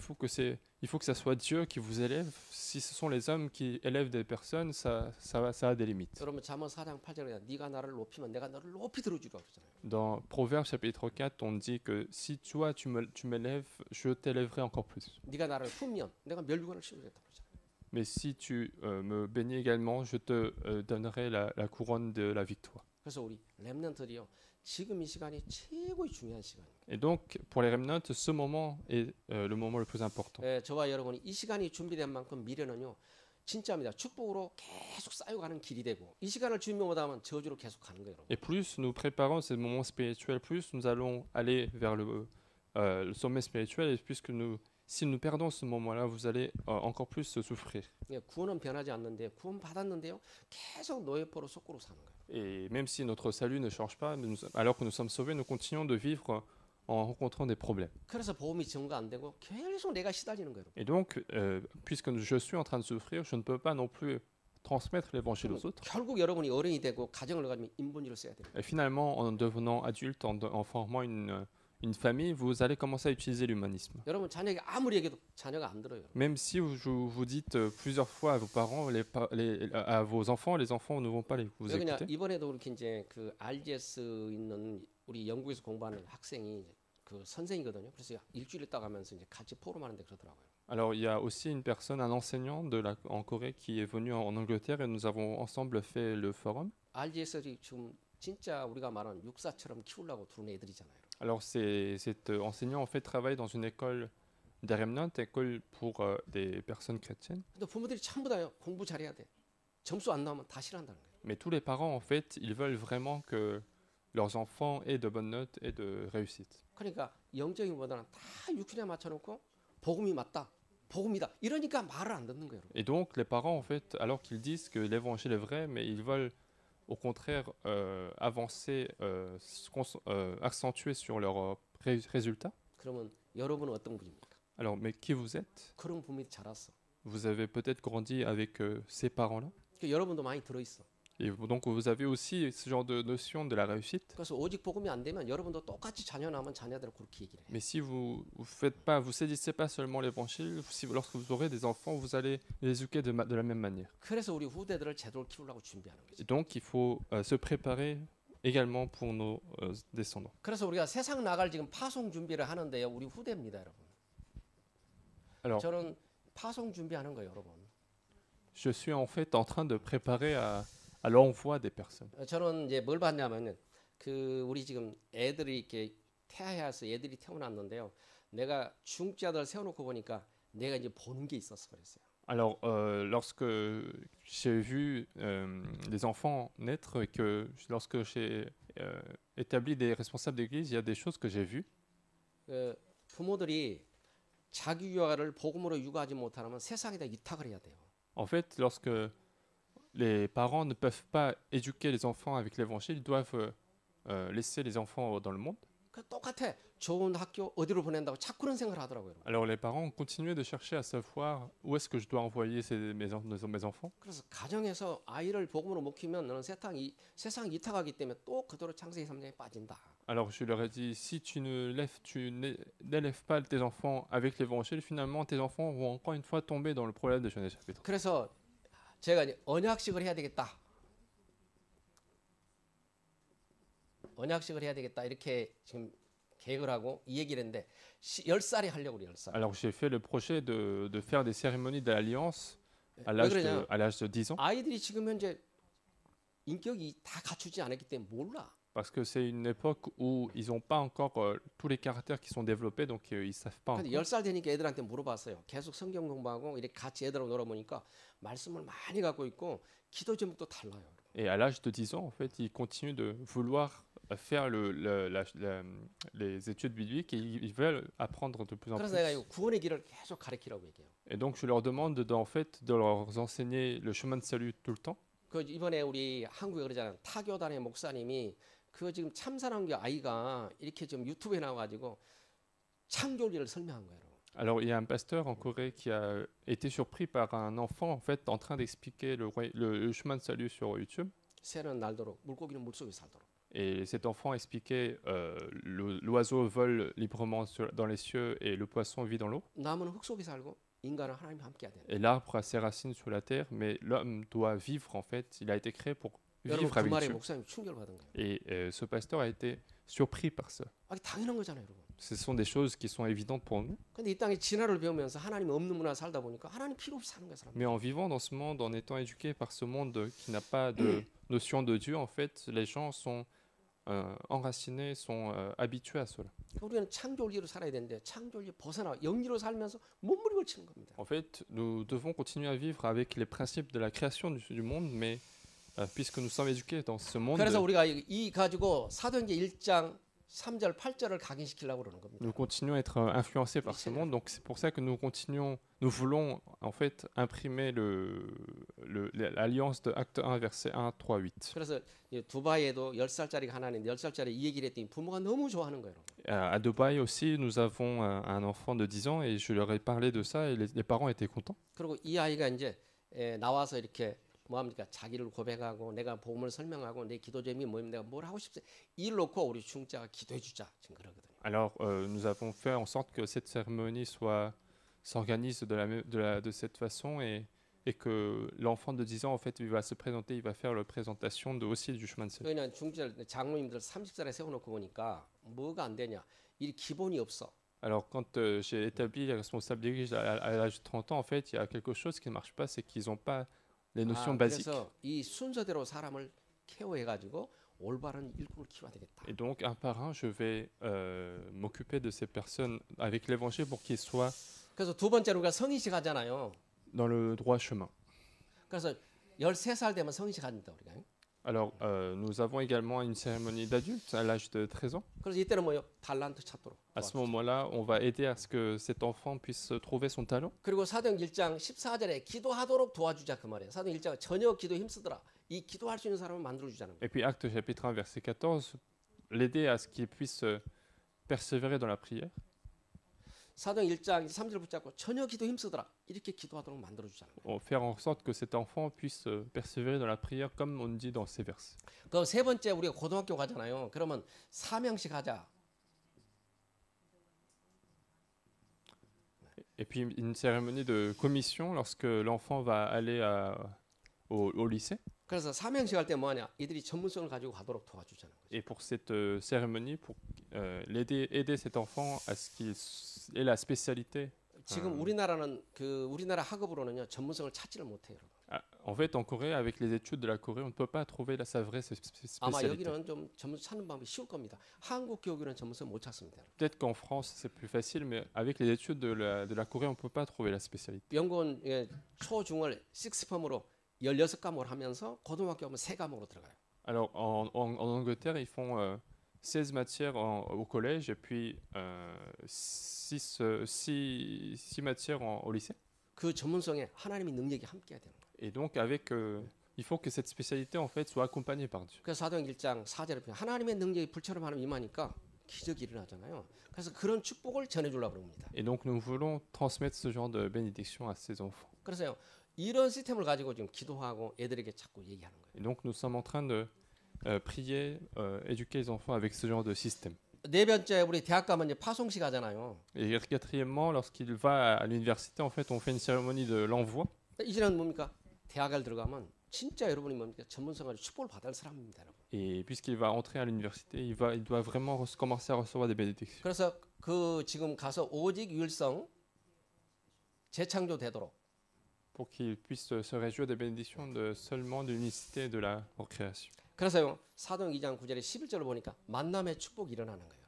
faut que ça soit Dieu qui vous élève. Si ce sont les hommes qui élèvent des personnes, ça a des limites. 여러분 잠언 4장 8절에 네가 나를 높이면 내가 너를 높이 들어주리라고 그러잖아요. Dans Proverbes chapitre 4, on dit que si toi tu m'élèves, je t'élèverai encore plus. 네가 나를 품면 내가 멸류관을 씌우겠다 그러잖아요. Mais si tu me bénis également, je te donnerai la couronne de la victoire. 그래서 우리 렘넌트들이요. 지금 이 시간이 최고의 중요한 시간이에요. Et donc, pour les remnants, ce moment est le moment le plus important. 저와 여러분이 이 시간이 준비된 만큼 미래는요. 진짜입니다. 축복으로 계속 쌓여가는 길이 되고 이 시간을 주님이 못하면 저주로 계속 가는 거예요. 여러분. Et plus nous préparons ces moments spirituels, plus nous allons aller vers le sommet spirituel. Et si nous perdons ce moment-là, vous allez encore plus souffrir. 구원은 변하지 않는데 구원 받았는데요. 계속 노예포로 속고로 사는 거예요. Et même si notre salut ne change pas, alors que nous sommes sauvés, nous continuons de vivre en rencontrant des problèmes. 그래서 보험이 증가 안 되고 계속 내가 시달리는 거예요. Et donc, puisque je suis en train de souffrir, je ne peux pas non plus transmettre l'évangile aux autres. 결국 여러분이 어른이 되고 가정을 가지면 인본주의를 써야 돼요. Et finalement, en devenant adulte, en formant une famille, vous allez commencer à utiliser l'humanisme. 여러분 자녀에게 아무리 얘기해도 자녀가 안 들어요. Même si vous dites plusieurs fois à vos parents, à vos enfants, les enfants ne vont pas vous 그냥 écouter. 이번에도 그렇게 이제 그 RGS 있는 우리 영국에서 공부하는 학생이 그 선생이거든요. 그래서 일주일 있다 가면서 이제 같이 포럼하는데 그러더라고요. Alors, il y a aussi une personne, un enseignant en Corée qui est venu en Angleterre et nous avons ensemble fait le forum. RGS들이 지금 진짜 우리가 말하는 육사처럼 키우려고 두는 애들이잖아요. Alors, cet enseignant en fait travaille dans une école des remnants, école pour des personnes chrétiennes. 근데 부모들이 전부 다요. 공부 잘해야 돼. 점수 안 나오면 다 싫어한다는 거예요. Mais tous les parents en fait, ils veulent vraiment que leurs enfants aient de bonnes notes et de réussite. 그러니까 영적인 보다는 다 육신에 맞춰놓고 복음이 맞다, 복음이다 이러니까 말을 안 듣는 거예요. Et donc, les parents, en fait, alors qu'ils disent que l'évangile est vrai, mais ils veulent au contraire avancer, accentuer sur leurs résultats. 그러면 여러분은 어떤 분입니까? Alors, mais qui vous êtes? 그런 부모님 자랐어. Vous avez peut-être grandi avec ces parents-là. 그 여러분도 많이 들어있어. Et donc, vous avez aussi ce genre de notion de la réussite. 그래서 오직 복음이 안 되면 여러분도 똑같이 자녀 낳으면 자녀들 그렇게 얘기를 해. Mais si vous saisissez pas seulement l'évangile, lorsque vous aurez des enfants, vous allez les éduquer de la même manière. 그래서 우리 후대들을 제대로 키우려고 준비하는 거지. Et donc, il faut se préparer également pour nos descendants. 그래서 우리가 세상 나갈 지금 파송 준비를 하는데요. 우리 후대입니다, 여러분. Alors, 저는 파송 준비하는 거예요, 여러분. je suis en fait en train de préparer à l'envoi des personnes. 저는 이제 뭘 봤냐면은 그 우리 지금 애들이 이렇게 태아해서 애들이 태어났는데요. 내가 중짜들 세워놓고 보니까 내가 이제 보는 게 있었어 그랬어요. Alors, lorsque j'ai vu les enfants naître et que lorsque j'ai établi des responsables d'église, il y a des choses que j'ai vues. 그 부모들이 자기 육아를 복음으로 육아하지 못하면 세상에다 위탁을 해야 돼요. En fait, lorsque les parents ne peuvent pas éduquer les enfants avec l'évangile, ils doivent laisser les enfants dans le monde. 그 똑같아. 좋은 학교 어디로 보낸다고 자꾸 그런 생각을 하더라고요. Alors les parents ont continué de chercher à savoir où est-ce que je dois envoyer mes enfants. 그래서 가정에서 아이를 복음으로 못 키우면 너는 세상 이탁하기 때문에 또 그대로 창세기 3장에 빠진다. Alors je leur ai dit, si tu n'élèves pas tes enfants avec l'évangile, finalement tes enfants vont encore une fois tomber dans le problème de Genèse chapitre. 그래서 제가 이제 언약식을 해야 되겠다. 언약식을 해야 되겠다. 이렇게 지금 계획을 하고 이 얘기를 했는데 10살에 하려고 그래 10살. Alors j'ai fait le projet de faire des cérémonies d'alliance à 왜 l'âge de 10 ans. 아이들이 지금 현재 인격이 다 갖추지 않았기 때문에 몰라. Parce que c'est une époque où ils n'ont pas encore tous les caractères qui sont développés, donc ils ne savent pas 근데 encore. 10살 되니까 애들한테 물어봤어요. 계속 성경 공부하고 이렇게 같이 애들하고 놀아보니까 말씀을 많이 갖고 있고 기도 제목도 달라요. Et à l'âge de 10 ans, en fait, ils continuent de vouloir faire les études bibliques et ils veulent apprendre de plus en 그래서 plus. 내가 이 구원의 길을 계속 가르치라고 얘기해요. Et donc je leur demande en fait de leur enseigner le chemin de salut tout le temps. 그 이번에 우리 한국에 그러잖아요. 타교단의 목사님이 그 지금 참사랑교 아이가 이렇게 지금 유튜브에 나와가지고 창조리를 설명한 거예요. Alors il y a un pasteur en Corée qui a été surpris par un enfant en fait en train d'expliquer le chemin de salut sur YouTube. 새는 날도록 물고기는 물속에 살도록. Et cet enfant expliquait l'oiseau vole librement dans les cieux et le poisson vit dans l'eau. 나무는 흙 속에 살고 인간은 하나님과 함께해야 돼요. Et l'arbre a ses racines sur la terre, mais l'homme doit vivre en fait. Il a été créé pour 여러분 vivre 그 avec 말에 Dieu. 목사님 충격을 받은 거예요. Et ce pasteur a été surpris par ça. 아, 당연한 거잖아요, 여러분. Ce sont des choses qui sont évidentes pour nous. 근데 이 땅에 진화를 배우면서 하나님 없는 문화 살다 보니까 하나님 필요 없이 사는 거야, 사람. Mais en vivant dans ce monde, en étant éduqué par ce monde qui n'a pas de notion de Dieu, en fait, les gens sont enracinés, sont habitués à cela. 우리는 창조리로 살아야 되는데 창조리 벗어나 영리로 살면서 몸부림을 치는 겁니다. En fait, nous devons continuer à vivre avec les principes de la création du monde, mais puisque nous sommes éduqués dans ce monde, 그래서 우리가 이 가지고 사도행전 1장 3절 8절을 각인시키려고 그러는 겁니다. nous continuons à être influencés par ce monde. Donc c'est pour ça que nous voulons en fait imprimer l'alliance de Acte 1, verset 1, 3, 8. 그래서 이 두바이에도 10살짜리가 하나 있는데 10살짜리 이 얘기를 했더니 부모가 너무 좋아하는 거예요. À Dubaï aussi, nous avons un enfant de 10 ans et je leur ai parlé de ça et les parents étaient contents. 그리고 이 아이가 이제 나와서 이렇게 뭐 합니까? 자기를 고백하고 내가 복음을 설명하고 내 기도 제목이 뭐냐면 내가 뭘 하고 싶어. 일 놓고 우리 중자가 기도해 주자. 지금 그러거든요. Alors nous avons fait en sorte que cette cérémonie s'organise de cette façon et que l'enfant de 10 ans en fait il va se présenter, il va faire la présentation aussi du chemin de salut. 그냥 중자 장로님들 30살에 세워놓고 보니까 뭐가 안 되냐? 이 기본이 없어. Alors quand j'ai établi les responsables d'église à l'âge de 30 ans, en fait, il y a quelque chose qui ne marche pas, c'est qu'ils n'ont pas les notions basiques. 그래서 이 순서대로 사람을 케어해가지고 올바른 일꾼을 키워야 되겠다. Et donc, un par un, je vais m'occuper de ces personnes avec l'évangile pour qu'ils soient 그래서 두 번째로 우리가 성인식 하잖아요. dans le droit chemin. 그래서 13살 되면 성인식 합니다 우리가. Alors, nous avons également une cérémonie d'adulte à l'âge de 13 ans. 그래서 이때는 뭐요? 달란트 찾도록 À ce 도와주죠. moment-là, on va aider à ce que cet enfant puisse trouver son talent. 그리고 사도행 1장 14절에 기도하도록 도와주자 그 말이에요. 사도행 1장 전혀 기도 힘쓰더라. 이 기도할 수 있는 사람을 만들어 주자는 거예요. Et puis, Actes chapitre 1, verset 14, l'aider à ce qu'il puisse persévérer dans la prière. 사도행 1장 3절 붙잡고 전혀 기도 힘쓰더라. 이렇게 기도하도록 만들어 주자는 거예요. Faire en sorte que cet enfant puisse persévérer dans la prière, comme on dit dans ces versets. 그 세 번째 우리가 고등학교 가잖아요. 그러면 사명식 하자. Et puis, une cérémonie de commission lorsque l'enfant va aller au lycée. 그래서 사명식 할 때 뭐하냐? 이들이 전문성을 가지고 가도록 도와주자는 거예요. Et pour cette cérémonie, pour aider cet enfant à ce qu'il ait la spécialité. 지금 우리나라는 그 우리나라 학업으로는요 전문성을 찾지를 못해요. 여러분. En fait, en Corée, avec les études de la Corée, on ne peut pas trouver sa vraie 아마 spécialité. 여기는 좀 전문 찾는 방법이 쉬울 겁니다. 한국 교육은 전문성 못 찾습니다. 여러분. Peut-être qu'en France, c'est plus facile, mais avec les études de la Corée, on ne peut pas trouver la spécialité. 영국은 초중을 식스펌으로 16과목을 하면서 고등학교 하면 3과목으로 들어가요. Alors, en Angleterre, ils font 16 matières au collège et puis 6 matières au lycée. 그 전문성에 하나님의 능력이 함께해야 되는 거예요. Et donc, il faut que cette spécialité, en fait, soit accompagnée par Dieu. 그래서 사도행 1장 4절에 보면 하나님의 능력이 불처럼 하나님 임하니까 기적이 일어나잖아요. 그래서 그런 축복을 전해주려고 합니다. Et donc, nous voulons transmettre ce genre de bénédiction à ces enfants. 그래서요 이런 시스템을 가지고 지금 기도하고 애들에게 자꾸 얘기하는 거예요. Et donc, nous sommes en train de prier, éduquer les enfants avec ce genre de système. 네 번째 우리 대학 가면 이제 파송식 하잖아요. Et quatrièmement, lorsqu'il va à l'université, en fait, on fait une cérémonie de l'envoi. 이제는 뭡니까? 대학을 들어가면 진짜 여러분이 뭡니까? 전문성을 축복을 받을 사람입니다, 여러분. Et puisqu'il va entrer à l'université, il doit vraiment commencer à recevoir des bénédictions. 그래서 그 지금 가서 오직 율성 재창조 되도록 Pour qu'il puisse se réjouir des bénédictions seulement de l'unicité et de la recréation. 그래서요 사도행 2장 9절에 11절을 보니까 만남의 축복이 일어나는 거예요.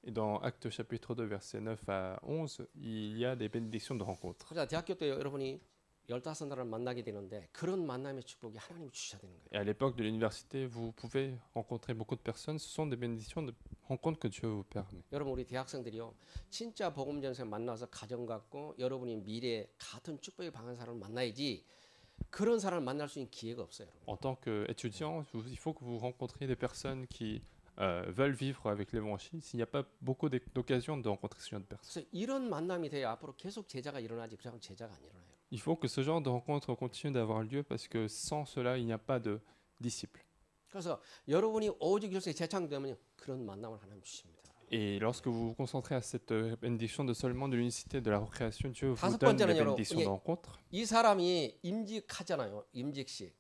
Et dans Actes chapitre 2, versets 9 à 11, il y a des bénédictions de rencontre. 그래서 대학교 때 여러분이 15나라를 만나게 되는데 그런 만남의 축복이 하나님이 주셔야 되는 거예요. Et à l'époque de l'université, vous pouvez rencontrer beaucoup de personnes. Ce sont des bénédictions de rencontres que Dieu vous permet. 여러분 우리 대학생들이요 진짜 복음 전생 만나서 가정 갖고 여러분이 미래에 같은 축복의 방한 사람을 만나야지 그런 사람을 만날 수 있는 기회가 없어요. 여러분. En tant qu'étudiant, il faut que vous rencontriez des personnes qui veulent vivre avec l'évangile. S'il n'y a pas beaucoup d'occasions de rencontrer ce genre de personnes. 그래서 이런 만남이 돼야 앞으로 계속 제자가 일어나지 그러면 제자가 안 일어나요. Il faut que ce genre de rencontre continue d'avoir lieu parce que sans cela, il n'y a pas de disciples. 그래서 여러분이 오직 율성이 재창되면 그런 만남을 하나님 주십니다. Et lorsque vous vous concentrez à cette bénédiction de seulement de l'unicité de la recréation, Dieu vous 다섯 donne la 번째는요, bénédiction de rencontre. 이 사람이 임직하잖아요. 임직식.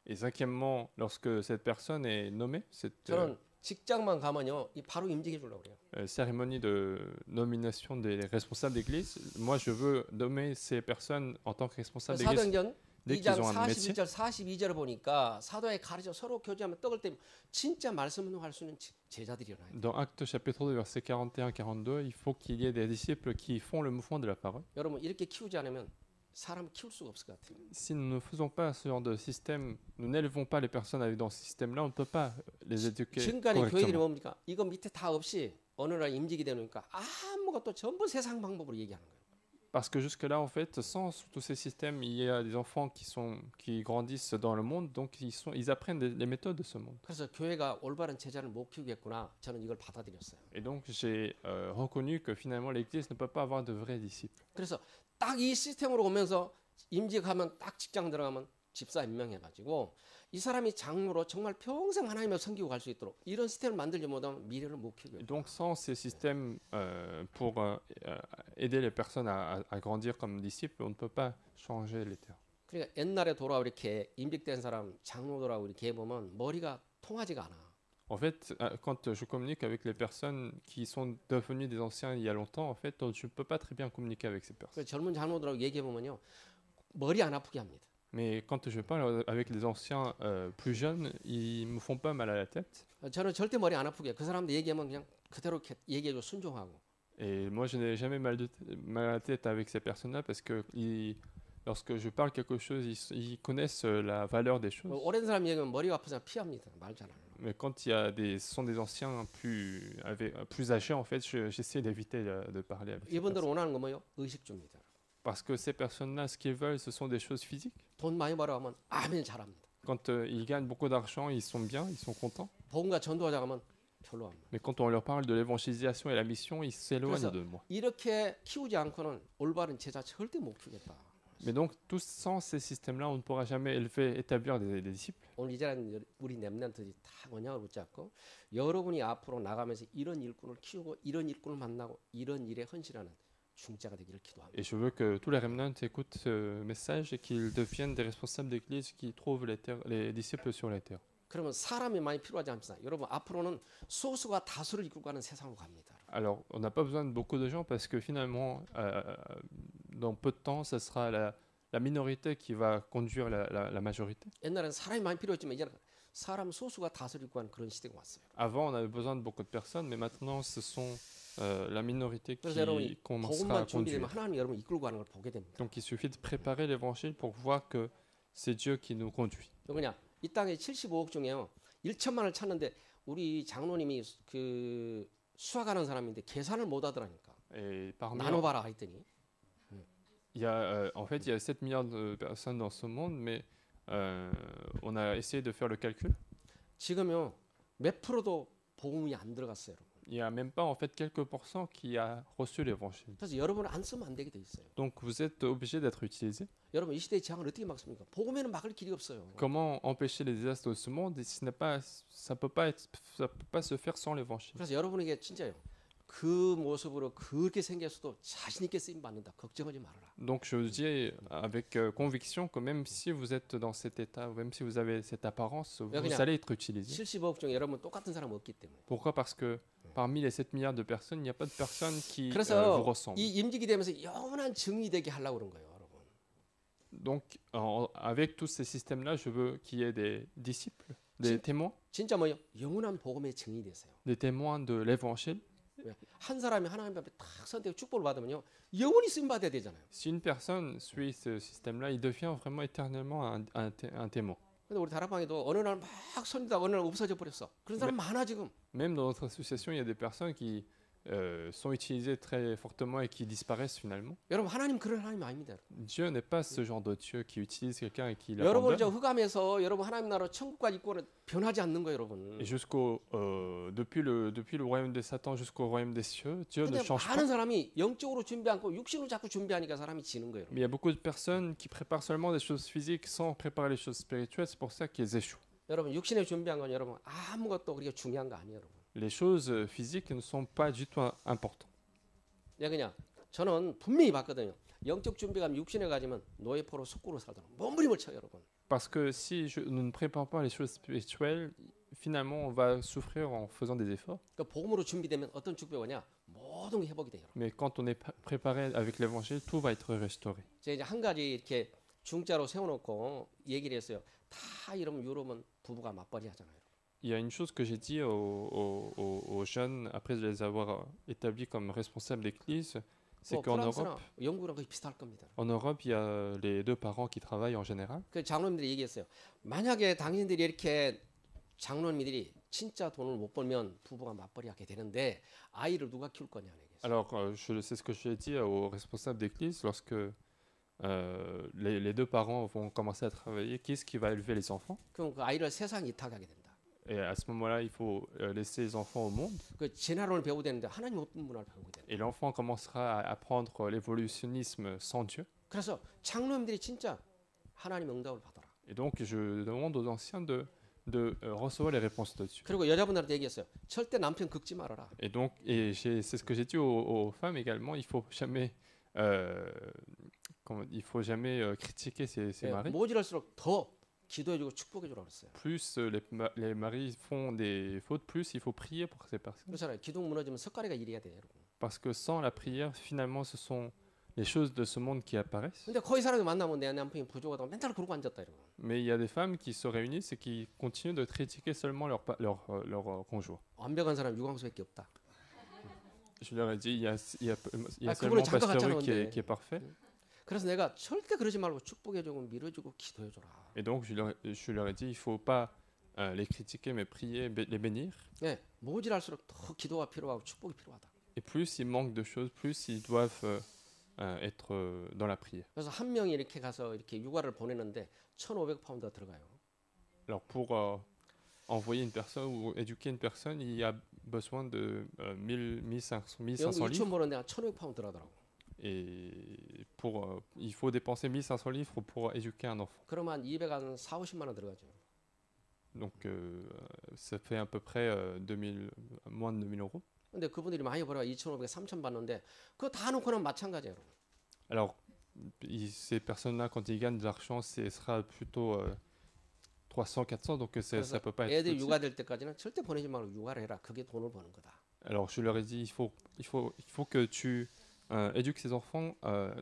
Et cinquièmement, lorsque cette personne est nommée, cette 저는 직장만 가면요, 바로 임직해 주려고 그래요. cérémonie de nomination des responsables d'église, moi je veux nommer ces personnes en tant que responsables d'église 사도행전 dès qu'ils 2장 ont un métier. 41절 42절을 보니까 사도에 가르쳐 서로 교제하며 떡을 떼면 진짜 말씀 운동할 수 있는 제자들이 일어나요. Dans Actes chapitre 2, versets 41-42, il faut qu'il y ait des disciples qui font le mouvement de la parole. 여러분 이렇게 키우지 않으면 사람 키울 수가 없을 것 같아요. Si nous ne faisons pas ce genre de système, nous n'élevons pas les personnes avec dans ce système-là, on ne peut pas les éduquer 지금까지 교회들이 correctement. 뭡니까? 이거 밑에 다 없이 어느 날 임직이 되니까 아무것도 전부 세상 방법으로 얘기하는 거예요. Parce que jusque-là, en fait, sans tous ces systèmes, il y a des enfants qui grandissent dans le monde, donc ils apprennent les méthodes de ce monde. 그래서 교회가 올바른 제자를 못 키우겠구나. 저는 이걸 받아들였어요. Et donc j'ai reconnu que finalement l'Église ne peut pas avoir de vrais disciples. 그래서 딱 이 시스템으로 오면서 임직하면 딱 직장 들어가면 집사 임명해가지고 이 사람이 장로로 정말 평생 하나님을 섬기고 갈 수 있도록 이런 시스템을 만들지 못하면 미래를 못 키우게 Et 돼요. donc sans ces systèmes pour aider les personnes à grandir comme disciples, on ne peut pas changer les terres. 그러니까 옛날에 돌아 이렇게 임직된 사람 장로들하고 이렇게 보면 머리가 통하지가 않아. En fait, quand je communique avec les personnes qui sont devenues des anciens il y a longtemps, en fait, je ne peux pas très bien communiquer avec ces personnes. 그래서 젊은 장로들하고 얘기해 보면요 머리 안 아프게 합니다. Mais quand je parle avec les anciens plus jeunes, ils me font pas mal à la tête. 저는 절대 머리 안 아프게 그 사람들 얘기하면 그냥 그대로 얘기해줘 순종하고. Et moi, je n'ai jamais mal à la tête avec ces personnes-là parce qu'ils lorsque je parle quelque chose, ils connaissent la valeur des choses. 오랜 사람 얘기하면 머리가 아파서 피합니다. 말 잘 안 해요. Mais quand il y a ce sont des anciens plus âgés, en fait, j'essaie d'éviter de parler avec ces 이분들은 personnes. 원하는 거 뭐예요? 의식주입니다. Parce que ces personnes-là, ce qu'ils veulent, ce sont des choses physiques. 돈 많이 벌어가면 아멘 잘합니다. Quand ils gagnent beaucoup d'argent, ils sont bien, ils sont contents. 복음과 전도하자 하면 별로 안 돼. Mais quand on leur parle de l'évangélisation et la mission, ils s'éloignent de moi. 이렇게 키우지 않고는 올바른 제자 절대 못 키우겠다. Mais donc, sans ces systèmes-là, on ne pourra jamais établir des disciples. 오늘 이제는 우리 렘넌트들이 다 언약을 붙잡고 여러분이 앞으로 나가면서 이런 일꾼을 키우고 이런 일꾼을 만나고 이런 일에 헌신하는 중자가 되기를 기도합니다. Et je veux que tous les remnants écoutent ce message et qu'ils deviennent des responsables d'église qui trouvent les disciples sur la terre. 그러면 사람이 많이 필요하지 않습니다. 여러분 앞으로는 소수가 다수를 이끌고 가는 세상으로 갑니다. Alors, on n'a pas besoin de beaucoup de gens parce que finalement, dans peu de temps, ce sera la minorité qui va conduire la majorité. 옛날에는 사람이 많이 필요했지만 이제는 사람 소수가 다수를 이끌고 가는 그런 시대가 왔어요. Avant, on avait besoin de beaucoup de personnes, mais maintenant, ce sont la minorité 그래서 여러분이 qui commencera à 복음만 준비되면 conduire. 하나님 여러분 이끌고 가는 걸 보게 됩니다. Donc, il suffit de préparer l'évangile pour voir que c'est Dieu qui nous conduit. 그냥 이 땅에 75억 중에요 1천만을 찾는데 우리 장로님이 그 수학하는 사람인데 계산을 못 하더라니까. Et parmi 나눠봐라 했더니 il y a, en fait, il y a 7 milliards de personnes dans ce monde, mais on a essayé de faire le calcul. 지금요 몇 프로도 복음이 안 들어갔어요, 여러분. Il n'y a même pas en fait quelques pourcents qui a reçu l'évangile. 그래서 여러분은 안 쓰면 안 되게 돼 있어요. Donc vous êtes obligé d'être utilisé. 여러분 이 시대의 재앙을 어떻게 막습니까? 복음에는 막을 길이 없어요. Comment empêcher les désastres de ce monde? Et ça peut pas se faire sans l'évangile. 그래서 여러분에게 진짜요. 그 모습으로 그렇게 생겼어도 자신 있게 쓰임 받는다. 걱정하지 말아라. Donc je vous dis avec conviction que même si vous êtes dans cet état, même si vous avez cette apparence, vous 그냥 allez être utilisé. 75억 중에 여러분 똑같은 사람 없기 때문에. Pourquoi? Parce que parmi les 7 milliards de personnes, il n'y a pas de personne qui vous 그래서 ressemble. 이 임직이 되면서 영원한 증이 되게 하려고 그런 거예요, 여러분. Donc avec tous ces systèmes-là, je veux qu'il y ait des disciples, des témoins, 진짜 뭐요? 영원한 복음의 증이 되세요. des témoins de l'évangile. 한 사람이 하나님 앞에 딱 선택 축복을 받으면요 영원히 쓰임 받아야 되잖아요. Si une personne suit ce système-là, il devient vraiment éternellement un témoin. 근데 우리 다락방에도 어느 날 막 선지다 어느 날 없어져 버렸어. 그런 사람 많아 지금. Même dans notre association, il y a des personnes qui sont utilisées très fortement et qui disparaissent finalement. 여러분 하나님 그런 하나님 아닙니다. Dieu n'est pas ce genre de Dieu qui utilise quelqu'un et qui 여러분 저 l'abandonne. 흑암에서 여러분 하나님 나라 천국까지 입고는 변하지 않는 거예요, 여러분. Et depuis le royaume de Satan jusqu'au royaume des cieux, Dieu ne 근데 change 많은 pas. 사람이 영적으로 준비 않고 육신으로 자꾸 준비하니까 사람이 지는 거예요. Mais il y a beaucoup de personnes qui préparent seulement des choses physiques sans préparer les choses spirituelles. C'est pour ça qu'ils échouent. 여러분 육신에 준비한 건 여러분 아무것도 그렇게 중요한 거 아니에요, 여러분. Les choses physiques ne sont pas du tout importantes. 그냥 저는 분명히 봤거든요. 영적 준비가 육신에 가지면 노예포로 속구로 살도록 몸부림을 쳐요, 여러분. Parce que si nous ne préparons pas les choses spirituelles, finalement, on va souffrir en faisant des efforts. 그 복음으로 준비되면 어떤 축복이 오냐? 모든 게 회복이 돼요. 여러분. Mais quand on est préparé avec l'évangile, tout va être restauré. 제가 이제 한 가지 이렇게 중자로 세워놓고 얘기를 했어요. 다 이러면 유럽은 부부가 맞벌이 하잖아요. Il y a une chose que j'ai dit aux jeunes, après de les avoir établis comme responsables d'église, c'est qu'en Europe, 영국이랑 거의 비슷할 겁니다. en Europe, il y a les deux parents qui travaillent en général. 그 장로님들이 얘기했어요. 만약에 당신들이 이렇게 장로님들이 진짜 돈을 못 벌면 부부가 맞벌이 하게 되는데 아이를 누가 키울 거냐는 얘기했어요. Alors, c'est ce que j'ai dit aux responsables d'église lorsque les deux parents vont commencer à travailler. Qui est-ce qui va élever les enfants? 그럼 그 아이를 세상에 이탁하게 된다. Et à ce moment-là, il faut laisser les enfants au monde. 그 진화론을 배우게 되는데 하나님 없는 문화를 배우게 된다. Et l'enfant commencera à apprendre l'évolutionnisme sans Dieu. 그래서 장로님들이 진짜 하나님 응답을 받아라. Et donc, je demande aux anciens de recevoir les réponses de Dieu. 그리고 여자분들한테 얘기했어요. 절대 남편 긁지 말아라. Et donc, c'est ce que j'ai dit aux femmes également. Il faut jamais critiquer ses maris. 모질할수록 더 기도해주고 축복해주라 그랬어요. Plus les maris font des fautes, plus il faut prier pour ces personnes. 그렇잖아요. 기도 무너지면 석가래가 일해야 돼요, 여러분. Parce que sans la prière, finalement, ce sont les choses de ce monde qui apparaissent. 근데 거기 사람이 만나면 내 남편이 부족하다고 맨날 그러고 앉았다 이러고. Mais il y a des femmes qui se réunissent et qui continuent de critiquer seulement leur conjoint. 완벽한 사람 유광수밖에 없다. Je leur ai dit, il y a Ah, seulement 그분은 장가 Pasteur 갔잖아, Hugues 근데. qui est parfait. 그래서 내가 절대 그러지 말고 축복해주고 밀어주고 기도해줘라. Et donc, je leur ai dit, il ne faut pas les critiquer, mais prier, les bénir. 예, 모질할수록 더 기도가 필요하고 축복이 필요하다. Et plus ils manquent de choses, plus ils doivent être dans la prière. 그래서 한 명이 이렇게 가서 이렇게 육아를 보내는데 1,500파운드가 들어가요. Alors, pour envoyer une personne ou éduquer une personne, il y a besoin de 1500 영국 유치원 livres. 보는데 한 1,500파운드 들어가더라고. Et il faut dépenser 1500 livres pour éduquer un enfant. 그러면 한 240, 50만 원 들어가죠. Donc, ça fait à peu près moins de 2000 euros. 근데 그분들이 많이 벌어 2,500, 3,000 받는데 그거 다 놓고는 마찬가지예요. Alors, ces personnes-là, quand ils gagnent de l'argent, ce sera plutôt 300, 400, donc ça 그래서 ne peut pas être 애들 petit. 육아될 때까지는 절대 보내지 말고 육아를 해라. 그게 돈을 버는 거다. Alors, je leur ai dit, il faut que tu éduques ces enfants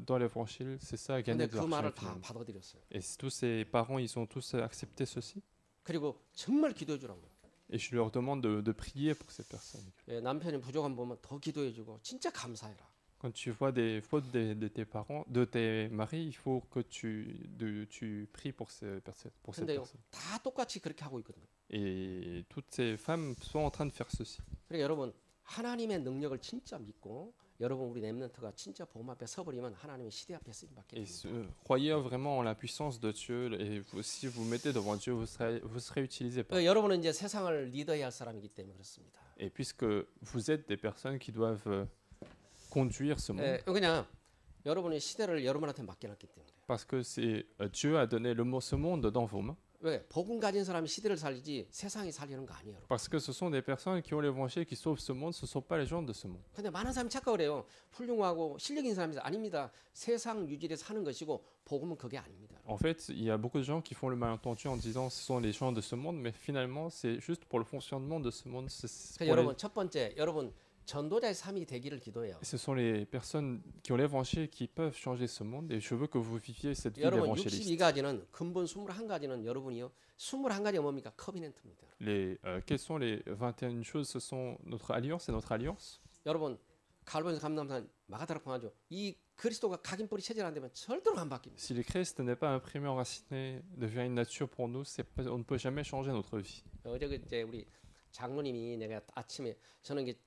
dans l'évangile, c'est ça, gagner 근데 de 그 l'argent. 말을 다 finalement. 받아들였어요. Et tous ces parents, ils ont tous accepté ceci. 그리고 정말 기도해 주라고. Et je leur demande de prier pour ces personnes. 예, 남편이 부족한 보면 더 기도해 주고 진짜 감사해라. Quand tu vois des fautes de tes parents, de tes maris, il faut que tu pries pour cette 근데요, personne. 다 똑같이 그렇게 하고 있거든요. Et toutes ces femmes sont en train de faire ceci. 그러니까 여러분 하나님의 능력을 진짜 믿고 여러분 우리 렘넌트가 진짜 복음 앞에 서버리면 하나님의 시대 앞에 쓰임 받게 Et 됩니다. croyez vraiment en la puissance de Dieu. Et si vous mettez devant Dieu, vous serez utilisé par. 그러니까 여러분은 이제 세상을 리더해야 할 사람이기 때문에 그렇습니다. Et puisque vous êtes des personnes qui doivent conduire ce monde, 예, 그냥 여러분이 시대를 여러분한테 맡겨놨기 때문에. parce que c'est Dieu a donné ce monde dans vos mains. 왜 복음 가진 사람이 시대를 살리지 세상이 살리는 거 아니에요. 여러분. Parce que ce sont des personnes qui ont l'évangile, qui sauvent ce monde, ce ne sont pas les gens de ce monde. 근데 많은 사람이 착각을 해요. 훌륭하고 실력 있는 사람이 아닙니다. 세상 유지를 사는 것이고 복음은 그게 아닙니다. En fait, il y a beaucoup de gens qui font le malentendu en disant ce sont les gens de ce monde, mais finalement, c'est juste pour le fonctionnement de ce monde. 그래서 여러분 첫 번째 여러분 전도자의 삶이 되기를 기도해요. Ce sont les personnes qui ont l'évangile qui peuvent changer ce monde, et je veux que vous viviez cette vie 여러분 d'évangéliste. 62가지는 근본 21가지는 여러분이요. 21가지가 뭡니까? 커비넌트입니다. Quelles sont les 21 choses? Ce sont notre alliance et notre alliance. 여러분 갈보에서 감남산 마가다락방하죠. 이 그리스도가 각인 뿌리 체질 안 되면 절대로 안 바뀝니다. Si le Christ n'est pas imprimé, enraciné, devient une nature pour nous, on ne peut jamais changer notre vie. 어제 이제 우리 장로님이 내가 아침에 저는 이게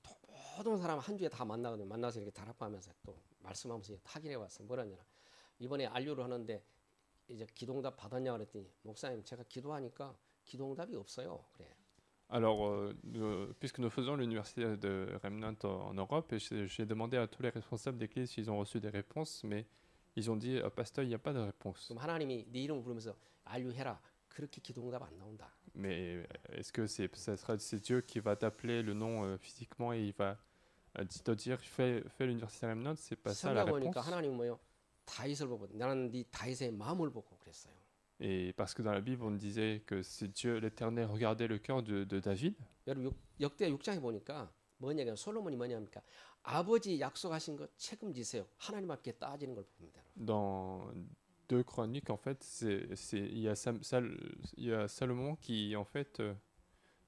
모든 사람 한 주에 다 만나거든요. 만나서 이렇게 다락방하면서 또 말씀하면서 확인해 왔어요. 뭐라냐? 이번에 안류를 하는데 이제 기도응답 받았냐 그랬더니 목사님 제가 기도하니까 기도응답이 없어요. 그래. Alors, puisque nous faisons l'université de Remnant en Europe, et j'ai demandé à tous les responsables d'église s'ils ont reçu des réponses, mais ils ont dit, pasteur, il n'y a pas de réponse. 그럼 하나님이 네 이름 부르면서 안류해라. 그렇게 기도응답 안 나온다. Mais est-ce que c'est Dieu qui va t'appeler le nom physiquement et il va te dire fais l'université Remnant? C'est pas ça la 성경 보니까 réponse. 하나님은 뭐요? 다윗을 보고 나는 네 다윗의 마음을 보고 그랬어요. Et parce que dans la Bible, on disait que c'est Dieu, l'Éternel, regardait le cœur de David. 여러분 역대 6장에 보니까 뭐냐면 솔로몬이 뭐냐니까 아버지 약속하신 거 책임지세요. 하나님 앞에 따지는 걸 봅니다. Dans 2 Chroniques, en fait, il y a Salomon qui, en fait,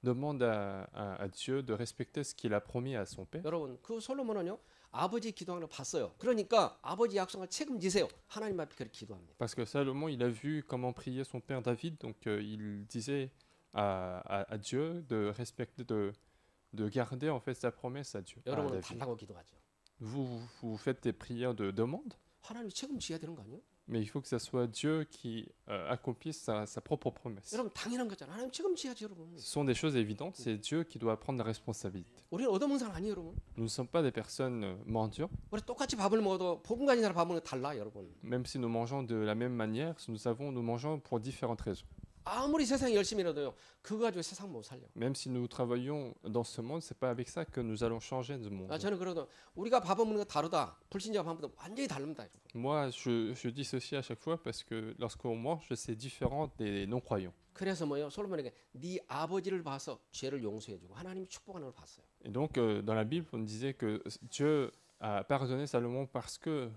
demande à Dieu de respecter ce qu'il a promis à son père. 여러분 그 솔로몬은요 아버지 기도하는 걸 봤어요. 그러니까 아버지 약속을 책임지세요. 하나님 앞에 그렇게 기도합니다. Parce que Salomon, il a vu comment priait son père David, donc il disait à Dieu de respecter, de garder en fait sa promesse à Dieu. À 여러분은 David. 달라고 기도하죠. Vous faites des prières de demande, 하나님 책임져야 되는 거 아니에요? mais il faut que ce soit Dieu qui accomplisse sa propre promesse. 여러분 당연한 거잖아요. 하나님 책임져야지 여러분. Ce sont des choses évidentes, c'est Dieu qui doit prendre la responsabilité. 우리는 얻어먹는 사람 아니에요 여러분. Nous ne sommes pas des personnes mendiants, 우리 똑같이 밥을 먹어도 복음 가진 사람 밥 먹는 거 달라 여러분. même si nous mangeons de la même manière, nous mangeons pour différentes raisons. 아무리 세상이 열심히 일해도요 그거 가지고 세상 못 살려. Même si nous travaillons dans ce monde, c'est pas avec ça que nous allons changer ce monde. 저는 그래도 우리가 밥 먹는 거 다르다. 불신자가 밥 먹는 거 완전히 다릅니다. 여러분. Moi, je dis ceci à chaque fois parce que lorsqu'on mange, c'est différent des non-croyants. 그래서 뭐요? 솔로몬에게 네 아버지를 봐서 죄를 용서해주고 하나님이 축복하는 걸 봤어요. Et donc, dans la Bible, on disait que Dieu a pardonné Salomon parce que,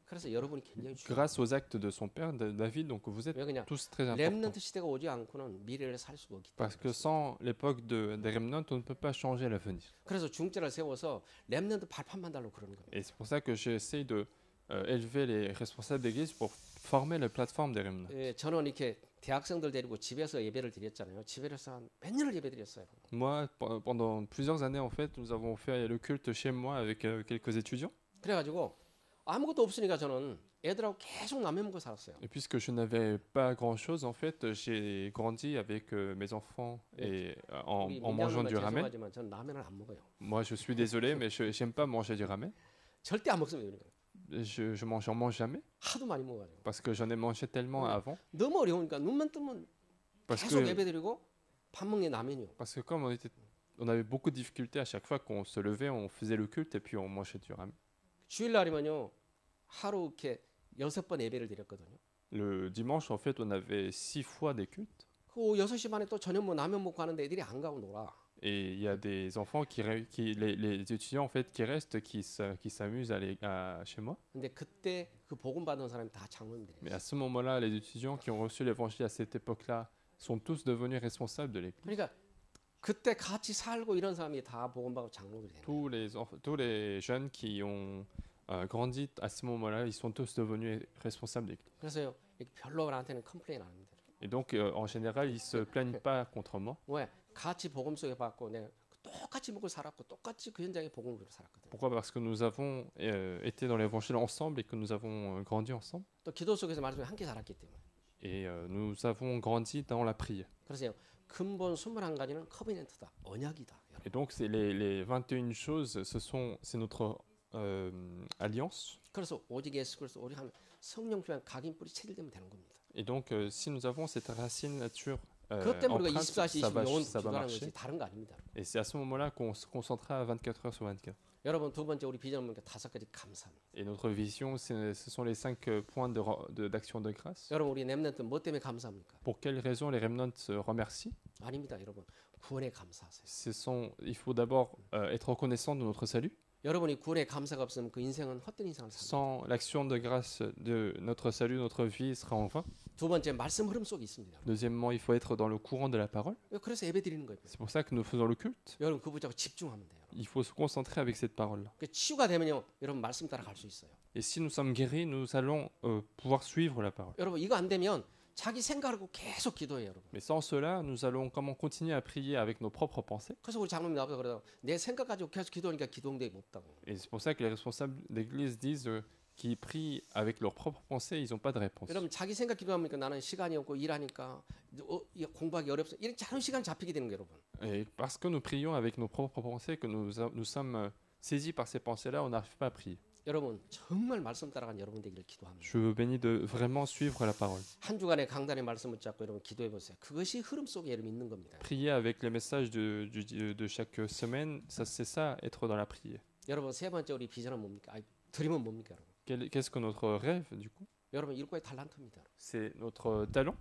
그래서 여러분이 굉장히 중요해요. grâce aux actes de son père, David, donc vous êtes 왜 그냥 tous très importants. 렘넌트 시대가 오지 않고는 미래를 살 수가 없기 Parce 때문에. que sans l'époque des Remnants, on ne peut pas changer l'avenir. 그래서 중재를 세워서 렘넌트 발판만 달라고 그러는 겁니다. Et c'est pour ça que j'essaie élever les responsables d'église pour former la plateforme des remnants. 예, 저는 이렇게 대학생들 데리고 집에서 예배를 드렸잖아요. 집에서 한 몇 년을 예배 드렸어요. Moi, pendant plusieurs années, en fait, nous avons fait le culte chez moi avec quelques étudiants. 그래가지고 아무것도 없으니까 저는 애들하고 계속 라면 먹고 살았어요. Et puisque je n'avais pas grand-chose, en fait, j'ai grandi avec mes enfants et 우리 en mangeant 민장님은 du ramen. 죄송하지만 저는 라면을 안 먹어요. Moi, je suis désolé, mais je n'aime pas manger du ramen. 절대 안 먹습니다. 그러니까. J'en mange jamais 하도 많이 먹어가지고 parce que j'en ai mangé tellement avant. 너무 어려우니까 눈만 뜨면 Parce 계속 que, 예배 드리고 밥 먹는 게 라면이요. parce que comme on avait beaucoup de difficultés à chaque fois qu'on se levait, on faisait le culte et puis on mangeait du ramen. 주일날이면요 하루 이렇게 6번 예배를 드렸거든요. Le dimanche, en fait, on avait 6 fois des cultes. 그 6시 반에 또 저녁 뭐 라면 먹고 하는데 애들이 안 가고 놀아. Et il y a des enfants les étudiants en fait qui restent, qui s'amusent chez moi. 근데 그때 그 복음 받은 사람이 다 장로님들이에요. Mais à ce moment-là, les étudiants qui ont reçu l'évangile à cette époque-là sont tous devenus responsables de l'église. 그러니까 그때 같이 살고 이런 사람이 다 복음 받고 장로들이 되는 거예요. Tous les jeunes qui ont grandi à ce moment-là, ils sont tous devenus responsables de l'église. 그래서요 이렇게 별로 나한테는 컴플레인 안 합니다. Et donc, en général, ils se plaignent pas contre moi. 왜? 같이 복음 속에 받고 내가 똑같이 먹고 살았고 똑같이 그 현장에 복음을 들고 살았거든요. Pourquoi? Parce que nous avons été dans l'évangile ensemble et que nous avons grandi ensemble. 또 기도 속에서 말씀을 함께 자랐기 때문에. Et nous avons grandi dans la prière. 그래서요 근본 21가지는 커비넌트다. 언약이다. 여러분. Et donc, les 21 choses, c'est notre alliance. 그래서 오직 예수 그리스도 우리 하면 성령 필요한 각인 뿌리 체질되면 되는 겁니다. Et donc, si nous avons cette racine nature 그것 때문에 우리가 empreinte, 24시 25 영혼 ça va 기도하는 marcher. 것이 다른 거 아닙니다. Et c'est à ce moment-là qu'on se concentrera à 24 heures sur 24. 여러분 두 번째 우리 비전은 뭐니까 5가지 감사합니다. Et notre vision, ce sont les 5 points d'action de grâce. 여러분 우리 렘넌트 뭐 때문에 감사합니까? Pour quelles raisons les remnants se remercient? 아닙니다, 여러분. 구원에 감사하세요. Il faut d'abord être reconnaissant de notre salut. 여러분이 구원에 감사가 없으면 그 인생은 헛된 인생을 삽니다. Sans l'action de grâce de notre salut, notre vie sera en vain. 두 번째 말씀 흐름 속에 있습니다. Deuxièmement, il faut être dans le courant de la parole. 그래서 예배 드리는 거예요. C'est pour ça que nous faisons le culte. 여러분 그거 붙잡고 집중하면 돼요. Il faut se concentrer avec cette parole-là. 그 치유가 되면요, 여러분 말씀 따라 갈 수 있어요. Et si nous sommes guéris, nous allons pouvoir suivre la parole. 여러분 이거 안 되면 자기 생각하고 계속 기도해요, 여러분. Mais sans cela, nous allons comment continuer à prier avec nos propres pensées. 그래서 우리 장로님 나와서 그러다가 내 생각 가지고 계속 기도하니까 기도응답이 없다고. Et c'est pour ça que les responsables d'église disent qu'ils prient avec leurs propres pensées, ils n'ont pas de réponse. 여러분 자기 생각 기도하니까 나는 시간이 없고 일하니까 공부하기 어렵어. 이런 자꾸 시간 잡히게 되는 거예요, 여러분. Et parce que nous prions avec nos propres pensées, que nous sommes saisis par ces pensées-là, on n'arrive pas à prier. 여러분 정말 말씀 따라간 여러분 되기를 기도합니다. Je veux bénir de vraiment suivre la parole. 한 주간의 강단의 말씀을 잡고 여러분 기도해 보세요. 그것이 흐름 속에 여러분 있는 겁니다. Prier avec les messages de chaque semaine, c'est ça, être dans la prière. 여러분 세 번째 우리 비전은 뭡니까? 드림은 뭡니까, 여러분? Qu'est-ce que notre rêve, du coup? 여러분 일과의 탈란트입니다. C'est notre talent.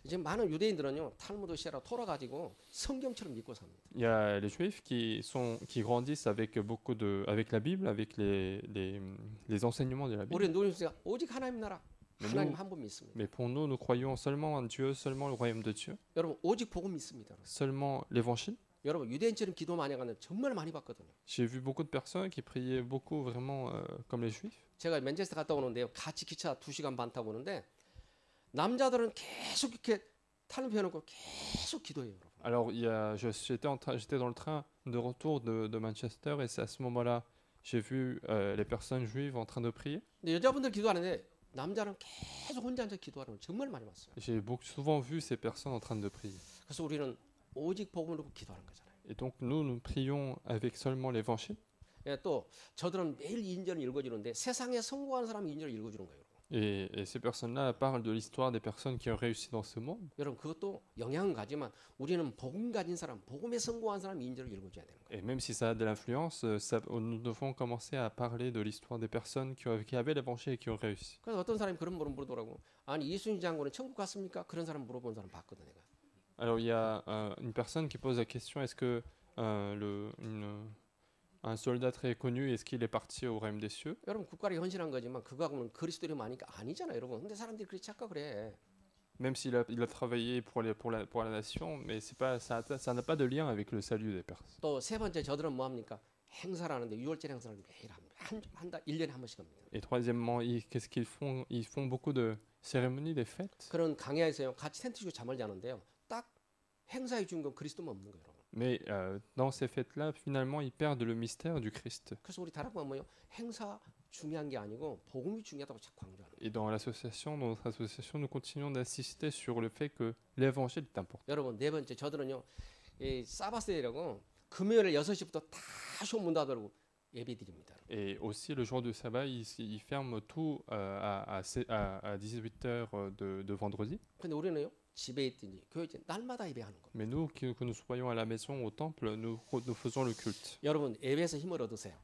이제 많은 유대인들은요 탈무드 시라 토라 가지고 성경처럼 믿고 삽니다. Il y a les juifs qui grandissent avec avec la Bible, avec les enseignements de la Bible. 우리는 누구입니까? 오직 하나님 나라, 네, 하나님 누구- 한 분 믿습니다. Mais pour nous, nous croyons seulement en Dieu, seulement le royaume de Dieu, 여러분 오직 복음 믿습니다. seulement l'évangile. 여러분 유대인처럼 기도 많이 하는 정말 많이 봤거든요. J'ai vu beaucoup de personnes qui priaient beaucoup vraiment comme les juifs. 제가 맨체스터 갔다 오는데요. 같이 기차 2시간 반 타고 오는데 남자들은 계속 이렇게 탈을 펴놓고 계속 기도해요, 여러분. Alors, j'étais dans le train de retour de Manchester et c'est à ce moment-là, j'ai vu les personnes juives en train de prier. 근데 여자분들 기도하는데 남자는 계속 혼자 앉아 기도하는 걸 정말 많이 봤어요. J'ai souvent vu ces personnes en train de prier. 그래서 우리는 오직 복음을 놓고 기도하는 거잖아요. Et donc, nous prions avec seulement l'évangile. 예, 또 저들은 매일 인전을 읽어주는데 세상에 성공한 사람이 인전을 읽어주는 거예요. Et ces personnes-là parlent de l'histoire des personnes qui ont réussi dans ce monde. 여러분 그것도 영향은 가지만 우리는 복음 가진 사람, 복음에 성공한 사람 인전을 읽어줘야 되는 거예요. Et même si ça a de l'influence, nous devons commencer à parler de l'histoire des personnes qui avaient l'évangile et qui ont réussi. 그래서 어떤 사람이 그런 물음 물어보더라고. 아니 이순신 장군은 천국 갔습니까? 그런 사람 물어본 사람 봤거든 내가. Alors, il y a une personne qui pose la question, est-ce que un soldat très connu, est-ce qu'il est parti au royaume des cieux? 여러분 국가를 헌신한 거지만 그거하고는 그리스도를 아니까 아니잖아요, 여러분. 근데 사람들이 그렇게 착각을 해. Même s'il a travaillé pour la nation, mais ça n'a pas de lien avec le salut des personnes. 또 세 번째 저들은 뭐 합니까? 행사를 하는데 유월절 행사를 매일 합니다. 한 달, 1년에 한 번씩 합니다. Et troisièmement, qu'est-ce qu'ils font? Ils font beaucoup de cérémonies, des fêtes. 그런 강야에서요 같이 텐트 치고 잠을 자는데요. 딱 행사의 주인공 그리스도만 없는 거예요, 여러분. Mais dans ces fêtes-là, finalement, ils perdent le mystère du Christ. 그래서 우리 다락방 뭐요? 행사 중요한 게 아니고 복음이 중요하다고 자꾸 강조하는 거예요. Et dans notre association, nous continuons d'insister sur le fait que l'évangile est important. 여러분 네 번째 저들은요 이 사바스데이라고 금요일에 6시부터 다 쇼문 닫으라고 예배 드립니다. Et aussi, le jour du sabbat, ils ferment tout à 18h de vendredi. 근데 우리는요 집에 있든지 교회 있든지 날마다 예배하는 거예요. Mais nous, que nous soyons à la maison, au temple, nous faisons le culte. 여러분 예배에서 힘을 얻으세요.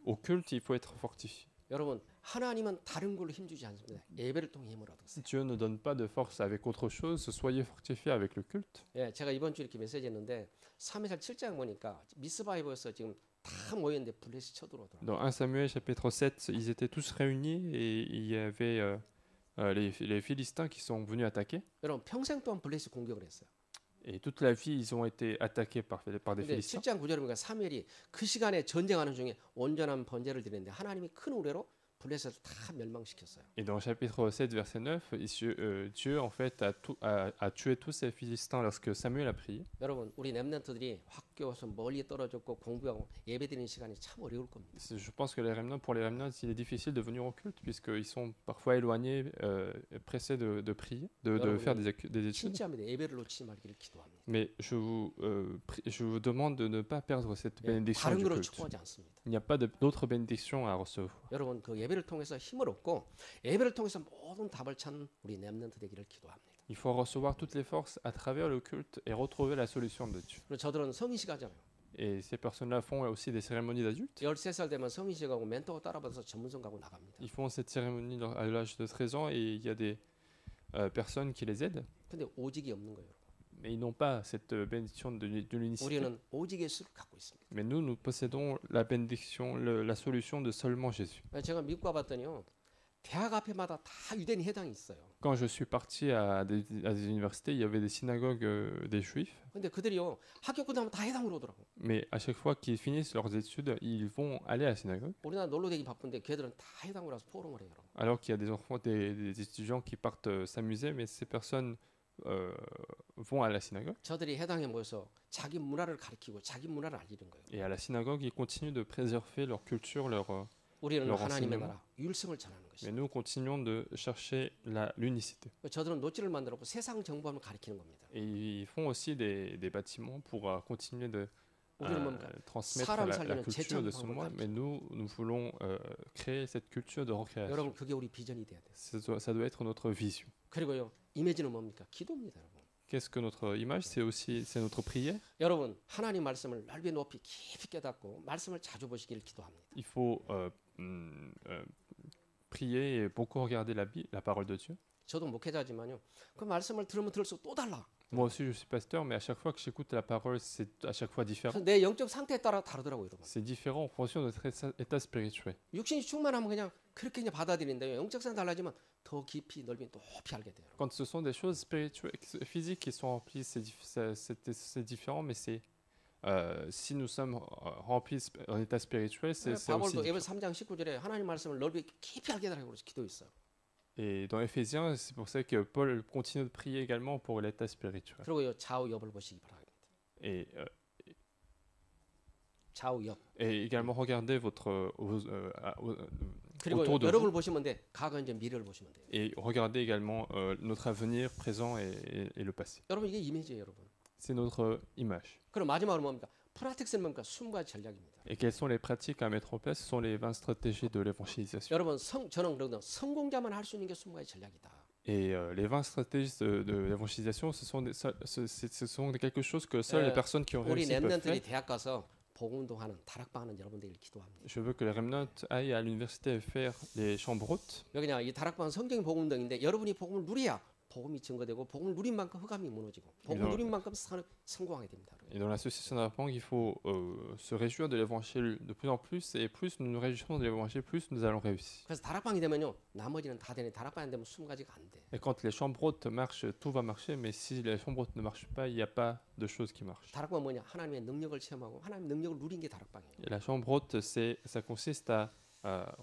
Au culte, il faut être fortifié. 여러분 하나님은 다른 걸로 힘주지 않습니다. 예배를 통해 힘을 얻으세요. Dieu ne donne pas de force avec autre chose, soyez fortifiés avec le culte. 예, 제가 이번 주 이렇게 메시지 했는데 3회살 7장 보니까 미스바이버에서 지금 다 모였는데 블레셋이 쳐들어오더라고요. Dans 1 Samuel chapitre 7, ils étaient tous réunis et il y avait les Philistins qui sont venus attaquer. 여러분 평생 동안 블레셋이 공격을 했어요. Et toute la vie, ils ont été attaqués par des 근데 Philistins. 7장 9절에 보니까 사무엘이 그 시간에 전쟁하는 중에 온전한 번제를 드리는데 하나님이 큰 우레로 블레셋을 다 멸망시켰어요. Et dans chapitre 7, verset 9, Dieu en fait a tué tous ces Philistins lorsque Samuel a prié. 여러분 우리 렘넌트들이 학교에서 멀리 떨어졌고 공부하고 예배드리는 시간이 참 어려울 겁니다. Je pense que pour les remnants, il est difficile de venir au culte puisqu'ils sont parfois éloignés, pressés de prier, de faire des études. 진짜입니다. 예배를 놓치지 말기를 기도합니다. Mais je vous demande de ne pas perdre cette 예, bénédiction 다른 du 거로 culte. 축복하지 않습니다. Il n'y a pas d'autre bénédiction à recevoir. 여러분 그 예배를 통해서 힘을 얻고 예배를 통해서 모든 답을 찾는 우리 렘넌트 되기를 기도합니다. Il faut recevoir toutes les forces à travers le culte et retrouver la solution de Dieu. 그리고 저들은 성인식 하잖아요. Et ces personnes-là font aussi des cérémonies d'adultes. 13살 되면 성인식 하고 멘토가 따라받아서 전문성 가고 나갑니다. Ils font cette cérémonie à l'âge de 13 ans et il y a des personnes qui les aident. 근데 오직이 없는 거예요. Mais ils n'ont pas cette bénédiction de l'unicité. 우리는 오직의 수를 갖고 있습니다. Mais nous possédons la bénédiction, la solution de seulement Jésus. 제가 미국 가봤더니요. 대학 앞에마다 다 유대인 회당이 있어요. Quand je suis parti à des universités, il y avait des synagogues des juifs. 근데 그들이요. 학교 끝나면 다 회당으로 오더라고. Mais à chaque fois qu'ils finissent leurs études, ils vont aller à la synagogue. 우리나라 놀러 다니기 바쁜데 걔들은 다 회당으로 와서 포럼을 해요. Alors qu'il y a des enfants, des étudiants qui partent s'amuser, mais ces personnes vont à la synagogue. 저들이 회당에 모여서 자기 문화를 가르치고 자기 문화를 알리는 거예요. Et à la synagogue, ils continuent de préserver leur culture, 우리는 leur 하나님의 enseignement. 나라, 율성을 전하는 Mais 것이죠. nous continuons de chercher l'unicité. 저들은 노트를 만들고 세상 정보를 가르치는 겁니다. Et ils font aussi des bâtiments pour continuer de 우리는 뭡니까? transmettre 사람 la 살리는 culture de ce 제천 monde. 방법을 Mais nous voulons créer cette culture de recréation. 여러분 그게 우리 비전이 돼야 돼요. Ça doit être notre vision. 그리고요 이미지는 뭡니까? 기도입니다, 여러분. Qu'est-ce que notre image? C'est notre prière. 여러분 하나님 말씀을 넓이 높이 깊이 깨닫고 말씀을 자주 보시기를 기도합니다. Il faut prier et beaucoup regarder la parole de Dieu. 저도 목회자지만요. 그 말씀을 들으면 들을수록 또 달라. Moi aussi, je suis pasteur, mais à chaque fois que j'écoute la parole, c'est à chaque fois différent. 그래서 내 영적 상태에 따라 다르더라고요, 여러분. C'est différent en fonction de notre état spirituel. 육신이 충만하면 그냥 그렇게 그냥 받아들이는데 영적 상태 달라지면 더 깊이 넓이 높이 알게 돼요. Quand ce sont des choses spirituelles, physiques qui sont remplies, c'est différent, mais si nous sommes remplis en état spirituel, c'est aussi 바울도 différent. 에베소 3장 19절에 하나님 말씀을 넓이 깊이 알게 되라고 그래서 기도했어요. Et dans Éphésiens, c'est pour ça que Paul continue de prier également pour l'état spirituel. 그리고 좌우 옆을 보시기 바랍니다. Et, 좌우 옆. et également regarder 그리고 autour de 여러분을 vous. 보시면 돼. 과거 이제 미래를 보시면 돼요. Et regarder également notre avenir, présent et le passé. 여러분 이게 이미지예요, 여러분. C'est notre image. 그럼 마지막으로 뭡니까? 프라틱스는 뭡니까? 숨과 전략입니다. Et quelles sont les pratiques à mettre en place? Ce sont les 20 stratégies de l'évangélisation. 여러분 저는 그러거든. 성공자만 할 수 있는 게 숨과의 전략이다. Et les 20 stratégies de l'évangélisation, ce sont quelque chose que seules les personnes qui ont 우리 réussi peuvent 렘넌트들이 faire. 대학 가서 복음도 하는 다락방하는 여러분들을 기도합니다. Je veux que les remnants aillent à l'université faire les chambres hautes. 여기냐 이 다락방은 성경이 복음등인데 여러분이 복음을 누려야 복음이 증거되고 복음을 누린 만큼 흑암이 무너지고 복음을 누린 만큼 성공하게 됩니다. Et dans l'association d'Arpang, il faut se réjouir de l'évangile de plus en plus, et plus nous nous réjouissons de l'évangile, plus nous allons réussir. 그래서 다락방이 되면요 나머지는 다 되네. 다락방이 안 되면 숨가지가 안 돼. Et quand les chambres hautes marchent, tout va marcher, mais si les chambres hautes ne marchent pas, il n'y a pas de choses qui marchent. 다락방 뭐냐? 하나님의 능력을 체험하고 하나님의 능력을 누린 게 다락방이에요. Et la chambre haute, ça consiste à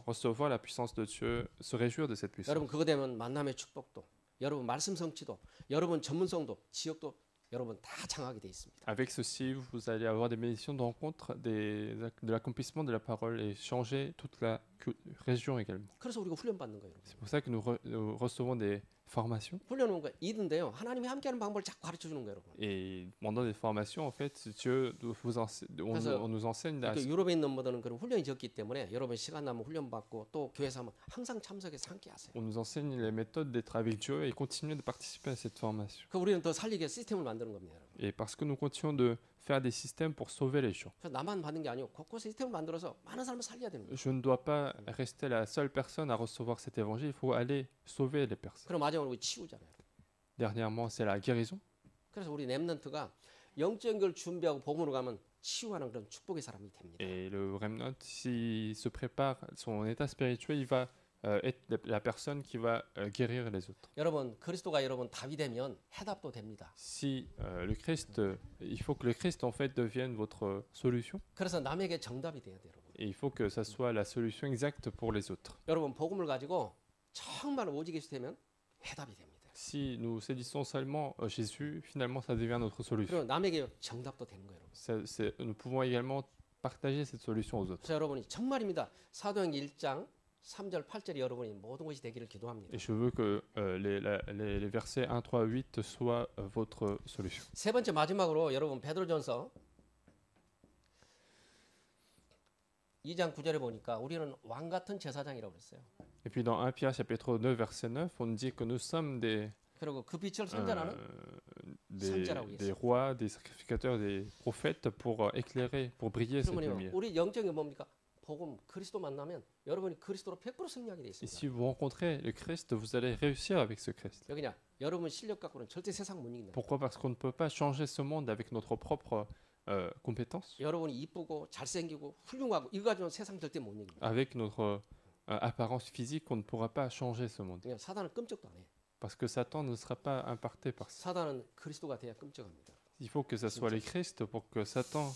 recevoir la puissance de Dieu, se réjouir de cette puissance. 여러분 그거 되면 만남의 축복도, 여러분 말씀 성취도, 여러분 전문성도, 지역도 여러분 다 장하게 돼 있습니다. Avec ceci, vous allez avoir des bénédictions de rencontre, de l'accomplissement de la parole et changer toute la région également. 그래서 우리가 훈련 받는 거예요. C'est pour ça que nous recevons des formations. 훈련은 이든데요. 하나님이 함께하는 방법을 자꾸 가르쳐 주는 거예요, 여러분. Et pendant des formations, en fait, Dieu on nous enseigne 그 유럽에 있는 분들은 그런 훈련이 적기 때문에 여러분 시간 나면 훈련 받고 또 교회에서 하면 항상 참석해서 함께 하세요. on nous enseigne les méthodes d'être avec Dieu et continuer de participer à cette formation. 그 우리는 더 살리게 시스템을 만드는 겁니다, 여러분. Et parce que nous continuons de faire des systèmes pour sauver les gens. 그래서 나만 받는 게 아니고 곳곳에 시스템을 만들어서 많은 사람을 살려야 되는 거예요. Je ne dois pas rester la seule personne à recevoir cet évangile, il faut aller sauver les personnes. 그럼 마지막으로 치유잖아요. Dernièrement, c'est la guérison. 그래서 우리 렘넌트가 영적인 걸 준비하고 복음으로 가면 치유하는 그런 축복의 사람이 됩니다. Et le remnant, s'il se prépare son état spirituel, il va être la personne qui va guérir les autres. 여러분 그리스도가 여러분 답이 되면 해답도 됩니다. Si le Christ, il faut que le Christ en fait devienne votre solution. 그래서 남에게 정답이 돼야 돼요, 여러분. Et il faut que ça soit la solution exacte pour les autres. 여러분 복음을 가지고 정말 오직 예수 되면 해답이 됩니다. Si nous saisissons seulement Jésus, finalement ça devient notre solution. 그리고 남에게 정답도 되는 거예요, 여러분. Nous pouvons également partager cette solution aux autres. 그래서 여러분이 정말입니다. 사도행 1장 3절 8절이 여러분이 모든 것이 되기를 기도합니다. Et je veux que les versets 1, 3, 8 soient votre solution. 세 번째 마지막으로 여러분 베드로전서 2장 9절에 보니까 우리는 왕 같은 제사장이라고 그랬어요. Et puis dans 1 Pierre chapitre 9 verset 9, on dit que nous sommes 그리고 그 빛을 선전하는 des rois, des sacrificateurs, des prophètes pour éclairer, pour briller cette 그러면요, lumière. 우리 영적인 뭡니까? 복음 그리스도 만나면 여러분이 그리스도로 100% 승리하게 돼 Et 있습니다. si vous rencontrez le Christ, vous allez réussir avec ce Christ. 여기냐? 여러분 실력 갖고는 절대 세상 못 이긴다. Pourquoi? Parce qu'on ne peut pas changer ce monde avec notre propre compétence, 여러분이 이쁘고 잘생기고 훌륭하고 이거 가지고는 세상 절대 못 이깁니다. avec notre apparence physique, on ne pourra pas changer ce monde. 그냥 사단은 끔찍도 안 해. Parce que Satan ne sera pas impacté par ça. 사단은 그리스도가 돼야 끔찍합니다. Il faut que ça soit les Christ pour que Satan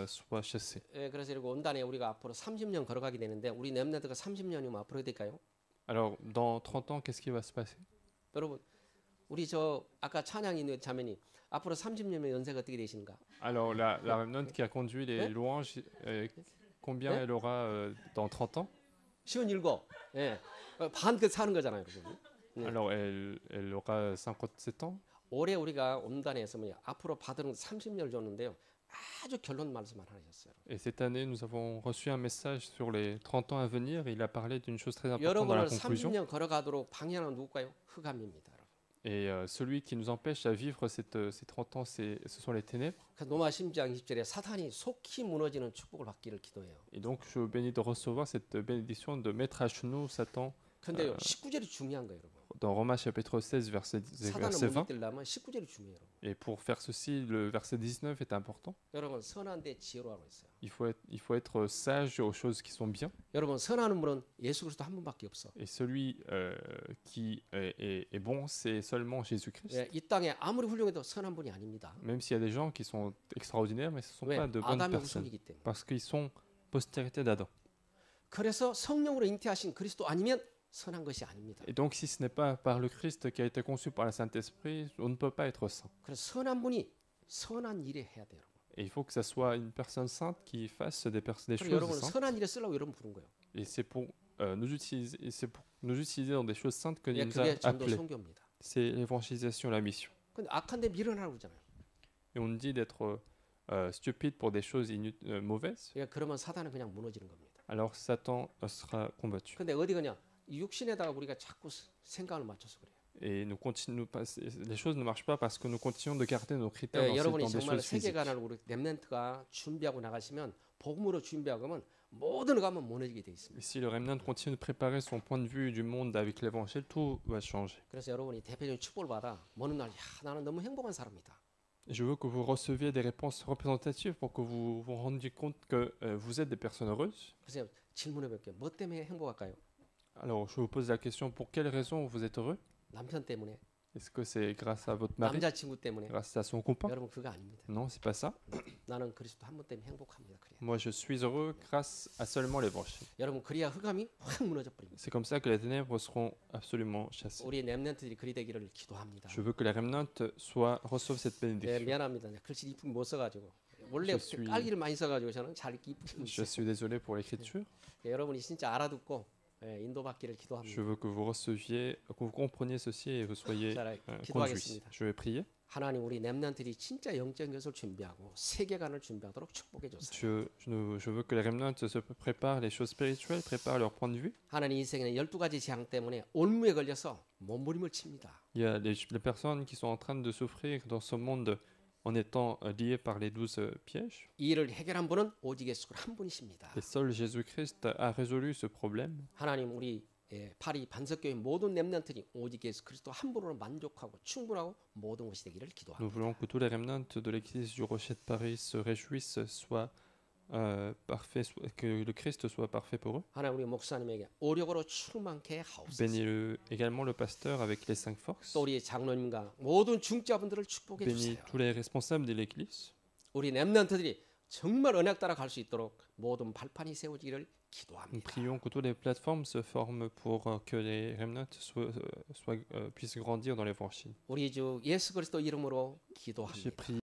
soit chassé. 예, 그래서 이렇게 온단에 우리가 앞으로 30년 걸어가게 되는데 우리 렘넌트가 30년이면 앞으로 어떻게 될까요? Alors, dans 30 ans, qu'est-ce qui va se passer? 여러분, 우리 저 아까 찬양 있는 자매님 앞으로 30년이면 연세가 어떻게 되시는가? Alors, la remnante qui a conduit les louanges, combien elle aura dans 30 ans? 57. 예. 반 그 사는 거잖아요, 여러분. 네. Alors, elle aura 57 ans. 올해 우리가 온단에서 뭐냐 앞으로 받은 30년을 줬는데요. 아주 결론 말씀을 하나 하셨어요. Et cette année, nous avons reçu un message sur les 30 ans à venir. Il a parlé d'une chose très importante dans la 여러분을 conclusion. 30년 걸어가도록 방향은 누굴까요? 흑암입니다. 여러분. Et celui qui nous empêche à vivre ces 30 ans, ce sont les ténèbres. 그 로마 10장 20절에 사탄이 속히 무너지는 축복을 받기를 기도해요. Et donc, je suis béni de recevoir cette bénédiction de mettre à genoux Satan. 근데요, 19절이 중요한 거예요, 여러분. Dans Romains chapitre 16, verset 사단을 20. 물리려면 19절이 중요해요. 여러분. Et pour faire ceci, le verset 19 est important. 여러분 선한 데 지혜로라고 했어요. Il faut être sage aux choses qui sont bien. 여러분 선한 분은 예수 그리스도 한 분밖에 없어. Et celui qui est bon, c'est seulement Jésus-Christ. 예, 이 땅에 아무리 훌륭해도 선한 분이 아닙니다. Même s'il y a des gens qui sont extraordinaires, mais ce ne sont 왜? pas de bonnes 아담의 personnes. 후손이기 때문에. Parce qu'ils sont postérité d'Adam. 그래서 성령으로 잉태하신 그리스도 아니면 선한 것이 아닙니다. Et donc, si ce n'est pas par le Christ qui a été conçu par le Saint-Esprit, on ne peut pas être saint. 그래서 선한 분이 선한 일에 해야 돼요. Et il faut que ça soit une personne sainte qui fasse des 그리고 choses 여러분은 saintes. 선한 일에 쓰려고 여러분 부른 거예요. Et c'est pour nous utiliser dans des choses saintes que 예, nous a 그게 전도 appelés. 선교입니다. C'est l'évangélisation, la mission. 근데 악한데 밀어나라고 그러잖아요. Et on nous dit d'être stupide pour des choses mauvaises. 예, 그러면 사단은 그냥 무너지는 겁니다. Alors Satan sera combattu. 근데 어디 가냐? 이 육신에다가 우리가 자꾸 생각을 맞춰서 그래요. Et les choses ne marchent pas parce que nous continuons de garder nos critères 예, dans 여러분이 des 정말 choses physiques. 세계관을 우리 렘넌트가 준비하고 나가시면 복음으로 준비하고 하면 모든 거 하면 무너지게 돼 있습니다. Et si le remnant continue de préparer son point de vue du monde avec l'évangile, tout va changer. 그래서 여러분이 대표적인 축복을 받아 어느 날, 야, 나는 너무 행복한 사람이다. Et je veux que vous receviez des réponses représentatives pour que vous vous rendiez compte que vous êtes des personnes heureuses. 그래서 질문해 볼게요. 뭐 때문에 행복할까요? Alors je vous pose la question, pour quelle raison vous êtes heureux? 남편 때문에, Est-ce que c'est grâce à votre mari, 남자친구 때문에. grâce à son copain? 여러분 그거 아닙니다. Non, c'est pas ça. 나는 그리스도 한 분 때문에 행복합니다. 그래야. Moi, je suis heureux grâce à seulement l'évangile. 여러분 그리야 흑암이 확 무너져 버립니다. C'est comme ça que les ténèbres seront absolument chassées. 우리 렘넌트들이 그리 되기를 기도합니다. Je veux que les remnants reçoivent cette 네, bénédiction. 미안합니다. 글씨 이쁘게 못 써가지고 원래 Je suis- 깔기를 많이 써가지고 저는 잘 이쁘게 Je suis désolé pour l'écriture. 여러분이 진짜 알아듣고 인도받기를 Je 기도합니다. veux que vous receviez, que vous compreniez ceci et vous soyez 자, conduits. 기도하겠습니다. Je vais prier. 하나님 우리 렘넌트들이 진짜 영적인 것을 준비하고 세계관을 준비하도록 축복해 주세요. Je veux que les remnants se préparent les choses spirituelles, préparent leur point de vue. 하나님 이 세계는 12가지 재앙 때문에 올무에 걸려서 몸부림을 칩니다. Il y a les personnes qui sont en train de souffrir dans ce monde en étant liées par les 12 pièges. 이 일을 해결한 분은 오직 예수 한 분이십니다. Et seul Jésus-Christ a résolu ce problème. 하나님 우리 파리 반석교회 모든 렘넌트들이 오직 예수 그리스도 한 분으로 만족하고 충분하고 모든 것이 되기를 Nous 기도합니다. voulons que tous les remnants de l'église du Rocher de Paris se réjouissent, soient parfaits, que le Christ soit parfait pour eux. 하나님 우리 목사님에게 오력으로 충만케 하옵소서. Bénis également le pasteur avec les 5 forces. 또 우리 장로님과 모든 중자분들을 축복해 Bénis 주세요. tous les responsables de l'église. 우리 렘넌트들이 정말 언약 따라 갈 수 있도록 모든 발판이 세워지기를 Nous 기도합니다. prions que toutes les plateformes se forment pour que les remnants puissent grandir dans l'évangile. 우리 주 예수 그리스도 이름으로 J'ai 기도합니다. prié